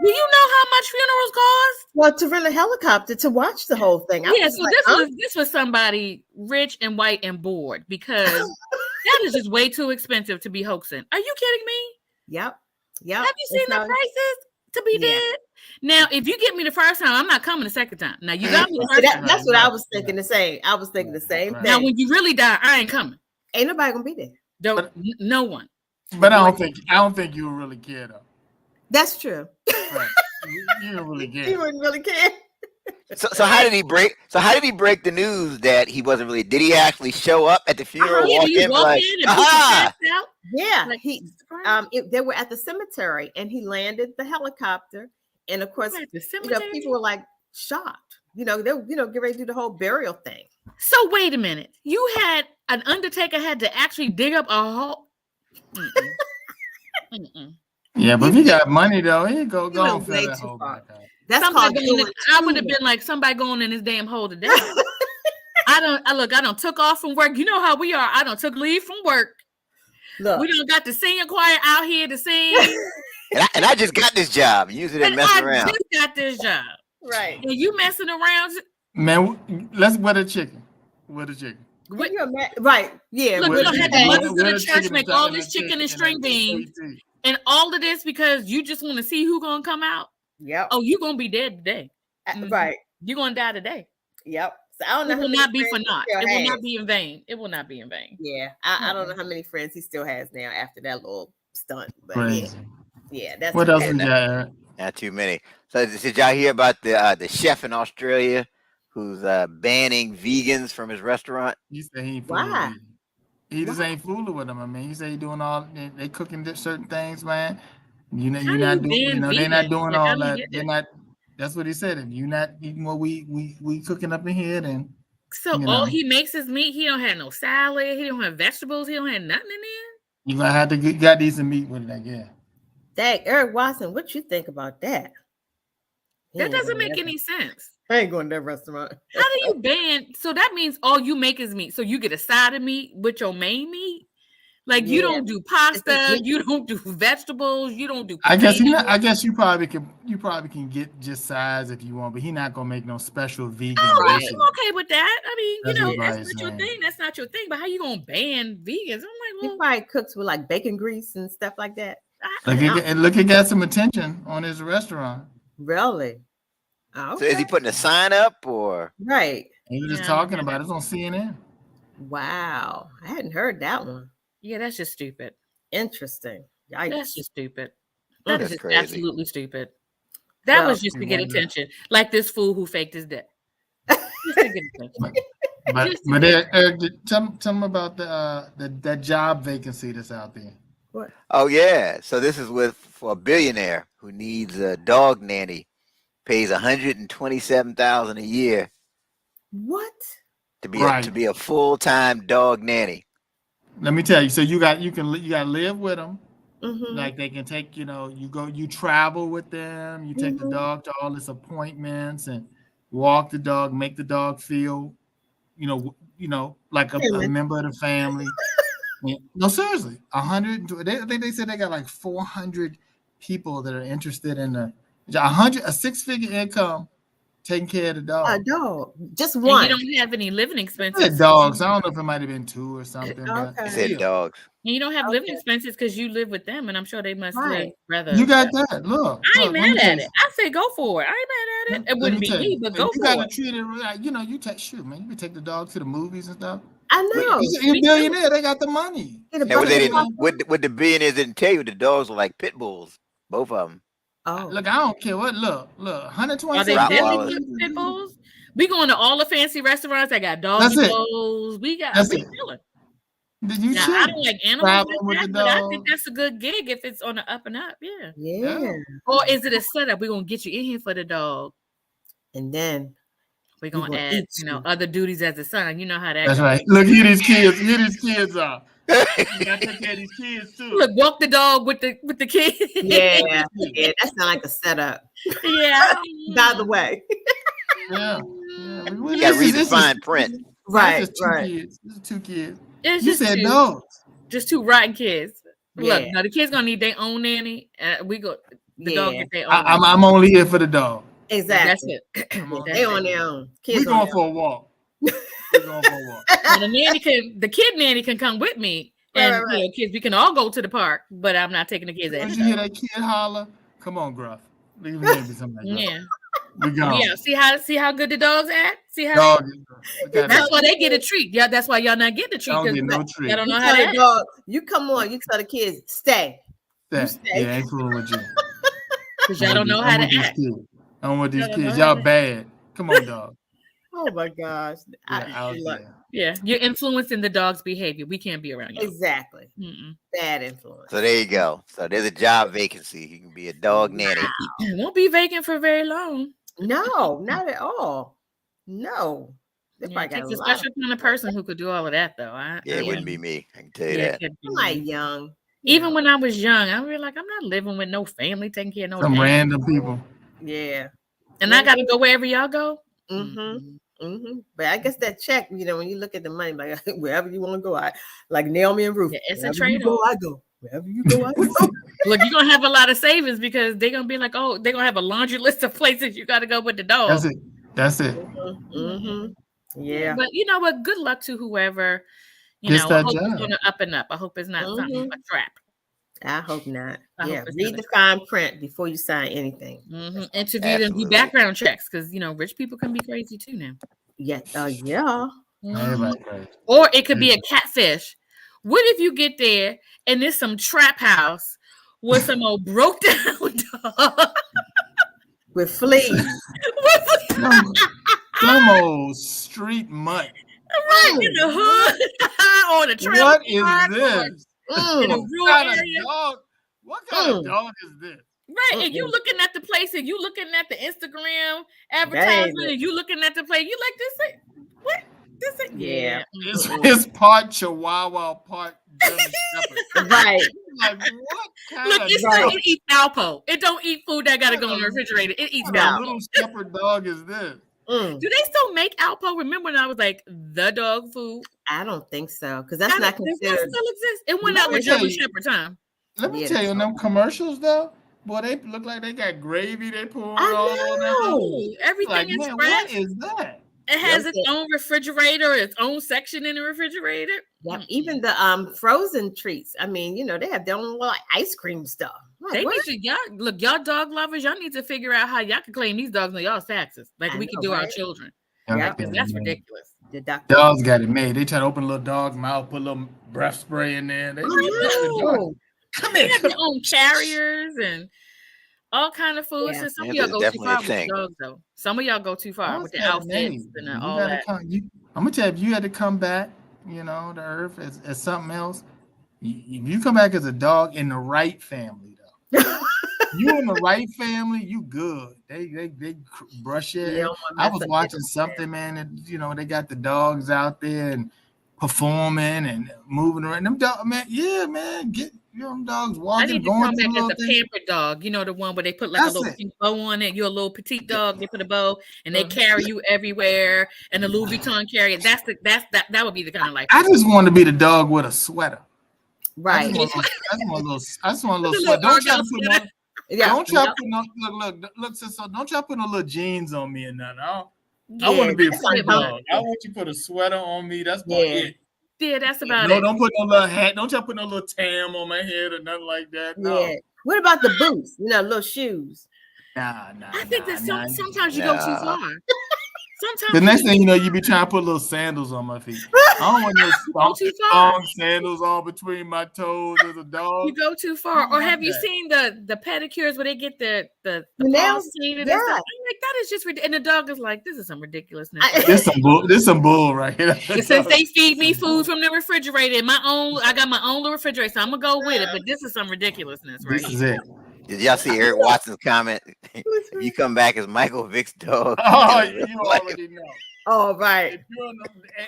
Do you know how much funerals cost? Well, to rent a helicopter to watch the whole thing. I Yeah, was so like, this was somebody rich and white and bored, because that is just way too expensive to be hoaxing. Are you kidding me? Yep. Have you seen the prices to be Yeah. dead? Now, if you get me the first time, I'm not coming the second time. Now you got me the first time. That's what I was thinking the same. I was thinking the same Right. thing. Now, when you really die, I ain't coming. Ain't nobody gonna be there. No one. But I don't think you would really care though. That's true. Right. You don't really You care. wouldn't really care. So how did he break? So how did he break the news that he wasn't really? Did he actually show up at the funeral? Yeah, Walk you in, walk like, in and people aha! pass out. Yeah, Like, he surprise. they were at the cemetery, and he landed the helicopter, and of course, At the you know, cemetery? people were like shocked. You know, they get ready to do the whole burial thing. So wait a minute. You had an undertaker had to actually dig up a hole. Mm-mm. Mm-mm. Yeah, but if he got money though, he go He on went for way that too whole far. back up. That's Somebody called going doing in, I would have too been like somebody going in his damn hole today. I don't took off from work. You know how we are. I don't took leave from work. much. We Look, don't got the singing choir out here to sing. And I just got this job. Usually they And mess I around. just got this job. right. And you messing around. Man, let's wet a chicken. Wet a chicken. With, Can you imagine? Right. Yeah. look, Wet we a don't have chicken. the Wet mothers a- of wet the a church chicken make and all and this a chicken and and string a beans. sweet tea. And all of this because you just want to see who gonna come out. Yep. Oh, you gonna be dead today. Mhm. Right. You're gonna die today. Yep. So I don't know It how will many not be for friends he naught. still It will has. not be in vain. It will not be in vain. Yeah. I don't know how many friends he still has now after that little stunt. But Crazy. yeah, that's What else that's- did you have? Not too many. So did y'all hear about the chef in Australia who's banning vegans from his restaurant? He said he ain't fooling Why? with them. He just ain't fooling with them. I mean, he said he doing all they cooking certain things, man. You know, How you're do not you doing. You ban know, they're not vegans? doing Like, I all don't that. get They're it. not. That's what he said. If you're not eating what we cooking up in here, then So you all know. he makes is meat. He don't have no salad. He don't have vegetables. He don't have nothing in there. you're gonna have to got decent meat with it, I guess. Dang, Eric Watson, what you think about that? He That ain't doesn't going make to any sense. I ain't going to that restaurant. How do you ban? So that means all you make is meat. So you get a side of meat with your main meat. Like you Yeah. don't do pasta, meat. you don't do vegetables, you don't do. I guess potatoes. I guess you probably can get just size if you want, but he not gonna make no special vegan Oh, Right. dishes. I'm okay with that. I mean, That's you know, what that's Bryce not your saying. thing. That's not your thing. But how you gonna ban vegans? I'm like, He well, probably cooks with like bacon grease and stuff like that. Look, he got some attention on his restaurant. Really? Oh, So is he putting a sign up or? right. He was just Yeah, talking yeah. about it. It's on CNN. Wow. I hadn't heard that one. yeah, that's just stupid. Interesting. Yikes. That's just stupid. That That's is just crazy. absolutely stupid. That Well, was just to get wonder. attention, like this fool who faked his death. Just to get attention. But Just to but get Eric, tell him about that job vacancy that's out there. What? Oh yeah. So this is for a billionaire who needs a dog nanny, pays $127,000 a year What? to be Right. a full-time dog nanny. Let me tell you. So you got to live with them. Mm-hmm. Like they can take, you travel with them. You take the Mhm. dog to all its appointments and walk the dog, make the dog feel, like a member of the family. Yeah. No, seriously, 100. I think they said they got like 400 people that are interested in a 6-figure income taking care of the dog. A dog. Just And one. you don't have any living They expenses. said dogs. I don't know if it might have been 2 or something. But Okay. He said still. dogs. And you don't have living Okay. expenses because you live with them, and I'm sure they must live Right. rather. You got that. Look. I ain't look, let me mad tell at you it. I say go for it. I ain't mad at it. It Let wouldn't me be tell me, you, but and go you for gotta it. treat it right. You take man. You can take the dog to the movies and stuff. I know. You're a billionaire. They got the money. Get a And what they bucket didn't, what the billionaires didn't tell you, the dogs were like pit bulls, both of them. Oh. Look, I don't care what. Look, Are they Rottweilers. definitely pit bulls? We going to all the fancy restaurants that got doggy That's it. bowls. We That's it. chilling. Then you Now, should. I don't like animals Traveling like with that, the but I dog. think that's a good gig if it's on the up and up. Yeah. Yeah. Or is it a setup? We're gonna get you in here for the dog. And then We're We gonna gonna add, eat you know, you. other duties as a son. You know how that That's goes. right. Look, here these kids. Here these kids are. You gotta take care of these kids too. Look, walk the dog with the kid. yeah, that sounds like a setup. Yeah. By the way. Yeah. You gotta read the fine print. Right, This is 2 right. kids. This is 2 kids. It's You just said two, dogs. just two rotten kids. Look, Yeah. now the kids gonna need their own nanny. The dog Yeah. get their own. I'm only here for the dog. Exactly. That's it. I'm on- They on their own. We Kids going on for a walk. We going for a walk. Now, the kid nanny can come with me, and Right, right, you know, kids, we can all go to the park. But I'm not taking the kids. Once At you hear that kid holler, come on, Gruff. Leave me maybe something like that. yeah, We gone. yeah. See how good the dogs act. See how Dog. Look at that's that. why they get a treat. Yeah, that's why y'all not getting a treat. Don't 'Cause get no y'all treat. don't know You how tell to the act. dog, you come on, you tell the kids, stay. That. stay. Yeah, I ain't fooling with you. Because y'all don't know how to act. I don't want these Y'all don't know kids. how Y'all to- bad. Come on, dog. Oh my gosh. Out Look, there. Yeah, you're influencing the dog's behavior. We can't be around you. exactly. Mm-mm. Bad influence. So there you go. So there's a job vacancy. You can be a dog nanny. It won't be vacant for very long. No, not at all. No. They Yeah, probably it got takes a lot special kind of person who could do all of that, though. Yeah, it wouldn't be me. I can tell you Yeah, that. it could be I'm like me. young. Even when I was young, I was like, I'm not living with no family, taking care of no Some family. random people. Yeah. And I got to go wherever y'all go. But I guess that check, when you look at the money, like wherever you want to go, like Naomi and Ruth. Yeah, it's a wherever you trade-off. go, I go. Wherever you go, I go. Look, you're going to have a lot of savings because they're going to be like, oh, they're going to have a laundry list of places you got to go with the dog. That's it. Yeah. But you know what? Good luck to whoever, Gets I that hope job. it's going to up and up. I hope it's not something a trap. I hope not. I hope it's read not the fine print before you sign anything. Interview them, do background checks because rich people can be crazy too now. Yeah. Everybody crazy. Or it could be a catfish. What if you get there and there's some trap house with some old broke down dog with fleas? Some old street mutt. Right in the hood or the trailer. What is this? In a rural area. What kind of dog is this? Right, and you looking at the place, and you looking at the Instagram advertisement, and you looking at the place. You like this? What? This? Yeah. It's part Chihuahua, part German Shepherd. Right. Like what kind Look, of it eats Alpo. It don't eat food that gotta go in the refrigerator. It eats Alpo. What little shepherd dog is this? Do they still make Alpo? Remember when I was like the dog food? I don't think so, because that's not considered. That still exists. It went out with German Shepherd time. Let me tell you, in them commercials though, boy, they look like they got gravy they pour all on them. Everything is fresh. What is that? It has its own refrigerator, its own section in the refrigerator. Yeah, even the frozen treats. I mean, they have their own like ice cream stuff. They need to y'all dog lovers. Y'all need to figure out how y'all can claim these dogs on y'all's taxes, like we can do our children. Yeah, because that's ridiculous. Dogs got it made. They try to open a little dog's mouth, put a little breath spray in there. They come here. They have their own carriers and all kind of foods. Yeah. Some of y'all go too far with the dogs, though. Some of y'all go too far with the outfits and all that. I'm gonna tell you, if you had to come back, to Earth as something else, if you come back as a dog in the right family, though, you in the right family, you good. They brush it. I was watching something, man, and they got the dogs out there and performing and moving around. Them dogs, man, get them dogs walking. I need to come back as a pampered dog. The one where they put like a little bow on it. You're a little petite dog. They put a bow and they carry you everywhere. And the Louis Vuitton carrier. That would be the kind of life. I just want to be the dog with a sweater. Right. I just want a little sweater. Don't try to put no. Don't try to put no. Look. So don't try to put no little jeans on me and nothing. I want to be a free dog. I want you to put a sweater on me. That's about it. Yeah, that's about it. No, don't put no little hat. Don't try to put no little tam on my head or nothing like that. No. Yeah. What about the boots? Little shoes. Nah. I think that sometimes you go too far. Sometimes the next thing you be trying to put little sandals on my feet. I don't want no strong sandals on between my toes as a dog. You go too far. Or have you seen the pedicures where they get the nails seated and stuff? I'm like, that is just ridiculous. And the dog is like, this is some ridiculousness. This some bull right here. Since they feed me food from the refrigerator, I got my own little refrigerator, so I'm gonna go with it. But this is some ridiculousness, right? This is it. Did y'all see Eric Watson's comment? If you come back as Michael Vick's dog, you already know. Oh, right. If you're in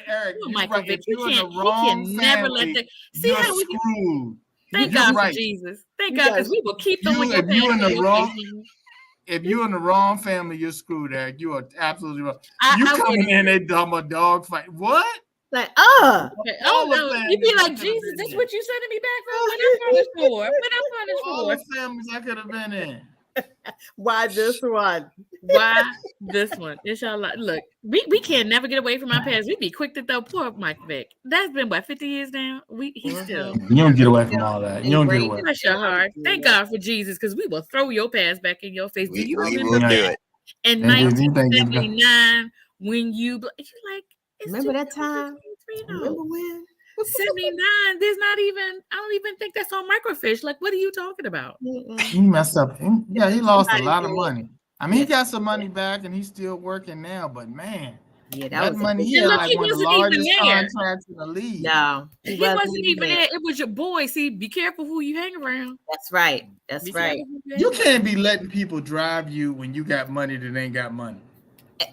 Eric, Michael Vick, he can never let that. See how we can. Thank God for Jesus. Thank God, because we will keep them with your If you're in the wrong family, you're screwed, Eric. You are absolutely wrong. You coming in a dog fight? What? Like, no. You be like, Jesus, that's what you sending me back for? What I'm punished for? What I'm punished for? All the families I could have been in. Why this one? Why this one? Inshallah. Look, we can't never get away from our past. We be quick to throw poor Mike Vick. That's been 50 years now. He's still. You don't get away from all that. You don't get away. Bless your heart. Thank God for Jesus, because we will throw your past back in your face. Do you remember that? In 1979, when you like. Remember that time? Remember when? 79. There's not even. I don't even think that's on microfiche. Like, what are you talking about? He messed up. Yeah, he lost a lot of money. I mean, he got some money back, and he's still working now. But man, Yeah, that money, he And had look, like he one of the wasn't even largest there. contracts in the league. No, He wasn't even there. It was your boy. See, be careful who you hang around. That's right. That's Be right. careful who hang You around. can't be letting people drive you when you got money that ain't got money.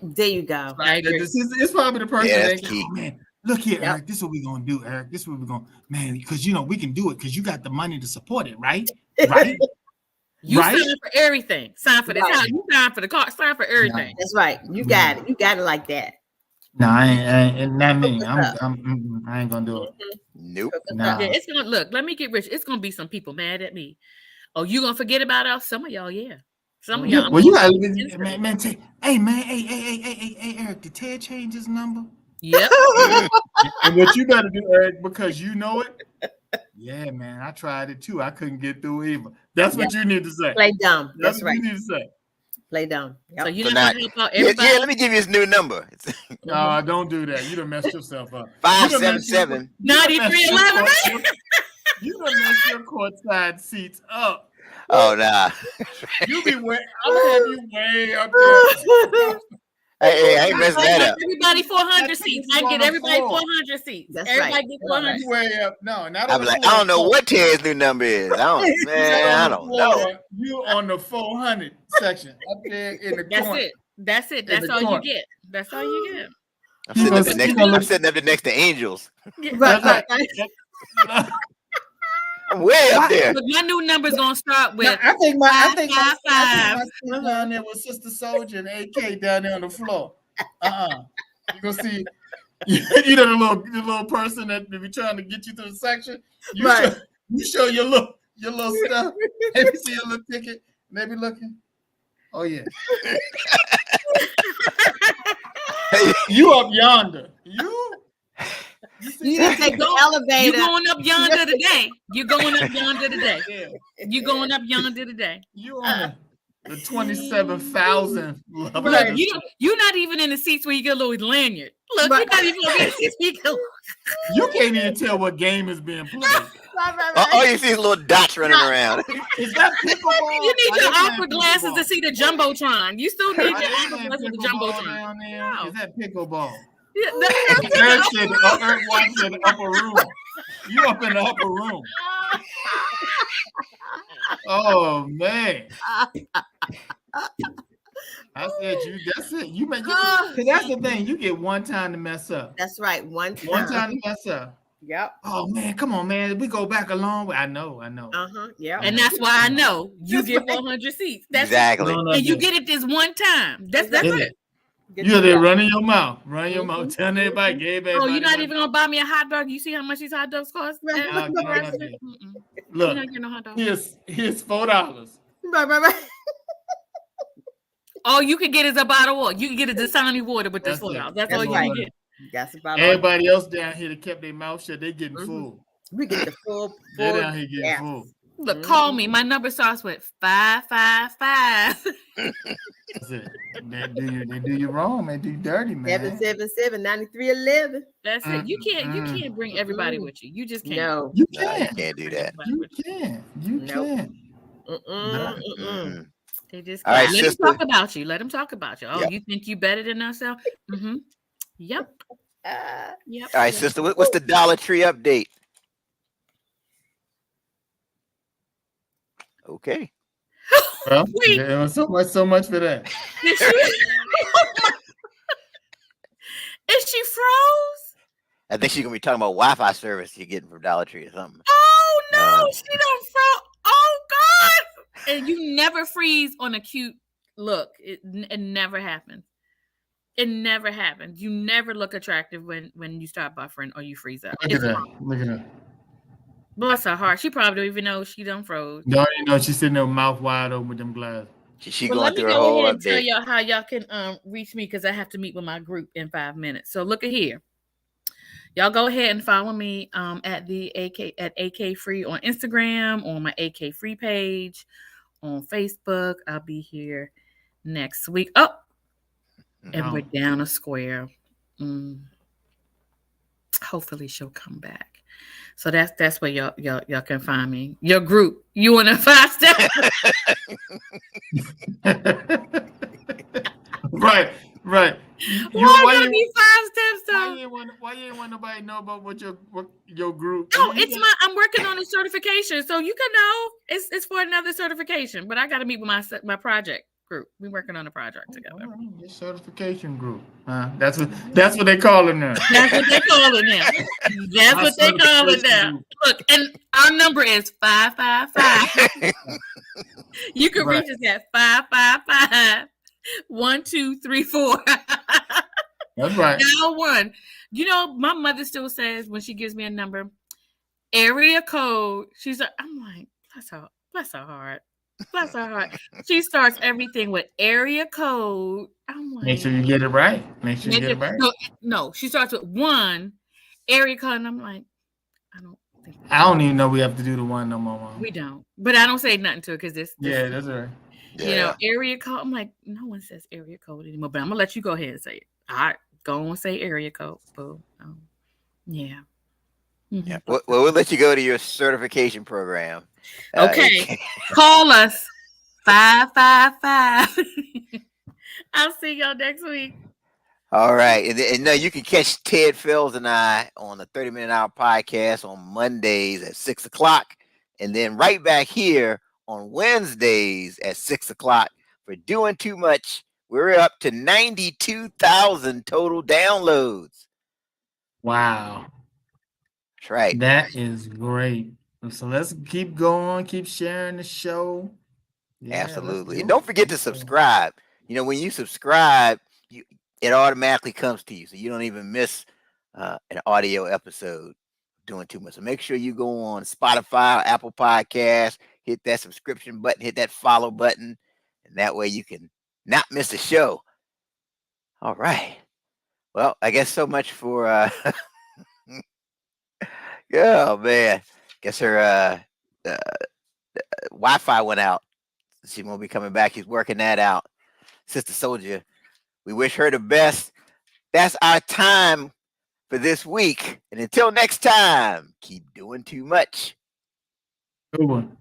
There you go. I agree. It's probably the person Yeah, that that's ain't, key. oh, man, look here, Yep. Eric. This is what we're gonna do, Eric. This is what we're gonna, man, because you know we can do it because you got the money to support it, right? Right? You Right? sign for everything. Sign for this Right. house. You sign for the car. Sign for everything. That's right. You got it. You got it like that. No, I ain't not me. What's up? I ain't gonna do it. Nope. Nah. Yeah, it's gonna look. Let me get rich. It's gonna be some people mad at me. Oh, you gonna forget about us? Some of y'all, yeah. Some of y'all. Well, you gotta, man, hey, man, hey, Eric, did Ted change his number? Yep. And what you better do, Eric, because you know it. Yeah, man, I tried it too. I couldn't get through either. That's what you need to say. Play dumb. That's That's what right. you need to say. Play dumb. Yep. So you're So not now, gonna help out yeah, everybody. let me give you his new number. It's No, don't do that. You done messed yourself up. 577. 9311. You done messed your courtside seats up. Oh nah. You be way. I'm gonna have you way up there. Hey, I ain't messing that up. Everybody 400 That seats. ticket's I on get the everybody floor. 400 seats. That's Everybody right. gets That's 400. right. You way up. No, not I'm on like, the I don't know floor. what Ted's new number is. I don't know. You on the 400 section up there in the That's corner. it. That's it. In That's the all corner. you get. That's all you get. I'm sitting up there You gonna I'm look- sitting up there next to angels. Right, That's right, right. I'm way up there. But my new number's gonna start No, with I think my seat 555. down there with Sister Soldier and AK down there on the floor. You gonna see, you know the little person that be trying to get you through the section. You Right. show your little stuff. They be see your little ticket. And they be looking. Oh yeah. You up yonder. You You need to take the You elevator. going up yonder today. You going up yonder today. Yeah. You going up yonder today. You on the 27,000 level. Look, you're not even in the seats where you get a little lanyard. Look, you're not even in the seats where you get. You can't even tell what game is being played. Right. All you see is little dots running around. Is that pickleball? You need your Are they opera playing glasses pickleball? to see the jumbotron. You still need your Are they opera playing glasses with the pickleball jumbotron. down there? No. Is that pickleball? Yeah, Eric said, Eric Watson said the upper room. You up in the upper room. Oh man. I said that's it. You make because that's the thing. You get one time to mess up. That's right. One One time to mess up. Yep. Oh man, come on, man. We go back a long way. I know. Yep. And that's why I know you get 400 seats. That's Exactly. No, and you get it this one time. That's Is it. it? You're there running your mouth. Running your mouth. Telling everybody, gave Oh, everybody. you're not even gonna buy me a hot dog? You see how much these hot dogs cost? Right. I'll get on that day. You're not Look, getting no hot dog. here's $4. Right. All you can get is a bottle of water. You can get a Dasani water with this That's it. $4. That's That's all you right. can get. That's about all. Everybody else down here that kept their mouth shut, they getting full. We get the full. They're down here getting yeah. full. Look, call me. My number starts with 555. That's it. They do you wrong, man. Do you dirty, man. 777-9311. That's it. You can't bring everybody with you. You just can't. No. You No, you can't. can't do that. You can't. You Nope. can't. Mhm. They just All right, can't. Let them sister. talk about you. Let them talk about you. Oh, Yep. you think you better than ourselves? Mm-hmm. Yep. Yep. All right, sister. What's the Dollar Tree update? Okay. Well, Wait. there was so much for that. Is she froze? I think she's gonna be talking about Wi-Fi service you're getting from Dollar Tree or something. Oh no, she don't froze. Oh God! And you never freeze on a cute look. It never happens. It never happens. You never look attractive when you start buffering or you freeze up. Look at that. Look at that. Bless her heart. She probably don't even know she done froze. Don't you know she's sitting there mouth wide open with them glasses. She Well, going let me through her go whole ahead and tell update. y'all how y'all can reach me because I have to meet with my group in 5 minutes. So look at here. Y'all go ahead and follow me at AK Free on Instagram, on my AK Free page, on Facebook. I'll be here next week. Oh, and we're down a square. Hopefully she'll come back. So that's where y'all can find me. Your group. You in a 5-step. want nobody to know about what your group. Oh, I'm working on a certification, so you can know it's for another certification. But I got to meet with my project group. We're working on a project together. Your certification group. That's what they call it now. That's what they call it now. That's what they call it now. Look, and our number is 555. You can reach us at 555-1234. That's right. Dial 1. You know, my mother still says when she gives me a number, area code. I'm like, bless her heart. Bless her heart. She starts everything with area code. I'm like, make sure you get it right. No, she starts with 1 area code, and I'm like, I don't even know we have to do the 1 no more. Mom. We don't. But I don't say nothing to her because this. Yeah, that's right. You know, area code. I'm like, no one says area code anymore. But I'm gonna let you go ahead and say it. All right, go on, say area code. Boo. Yeah. Mm-hmm. Yeah. Well, we'll let you go to your certification program. Okay. Call us 555. I'll see y'all next week. All right. And no, you can catch Ted Fells and I on the 30-Minute Hour podcast on Mondays at 6 o'clock. And then right back here on Wednesdays at 6 o'clock for Doing Too Much. We're up to 92,000 total downloads. Wow. That's right. That is great. So let's keep going, keep sharing the show. Yeah, absolutely. And don't forget to subscribe. You know, when you subscribe, it automatically comes to you. So you don't even miss an audio episode Doing Too Much. So make sure you go on Spotify, Apple Podcasts, hit that subscription button, hit that follow button. And that way you can not miss a show. All right. Well, I guess so much for oh man. Guess her Wi-Fi went out. She won't be coming back. She's working that out. Sister Soldier, we wish her the best. That's our time for this week. And until next time, keep doing too much. Good one.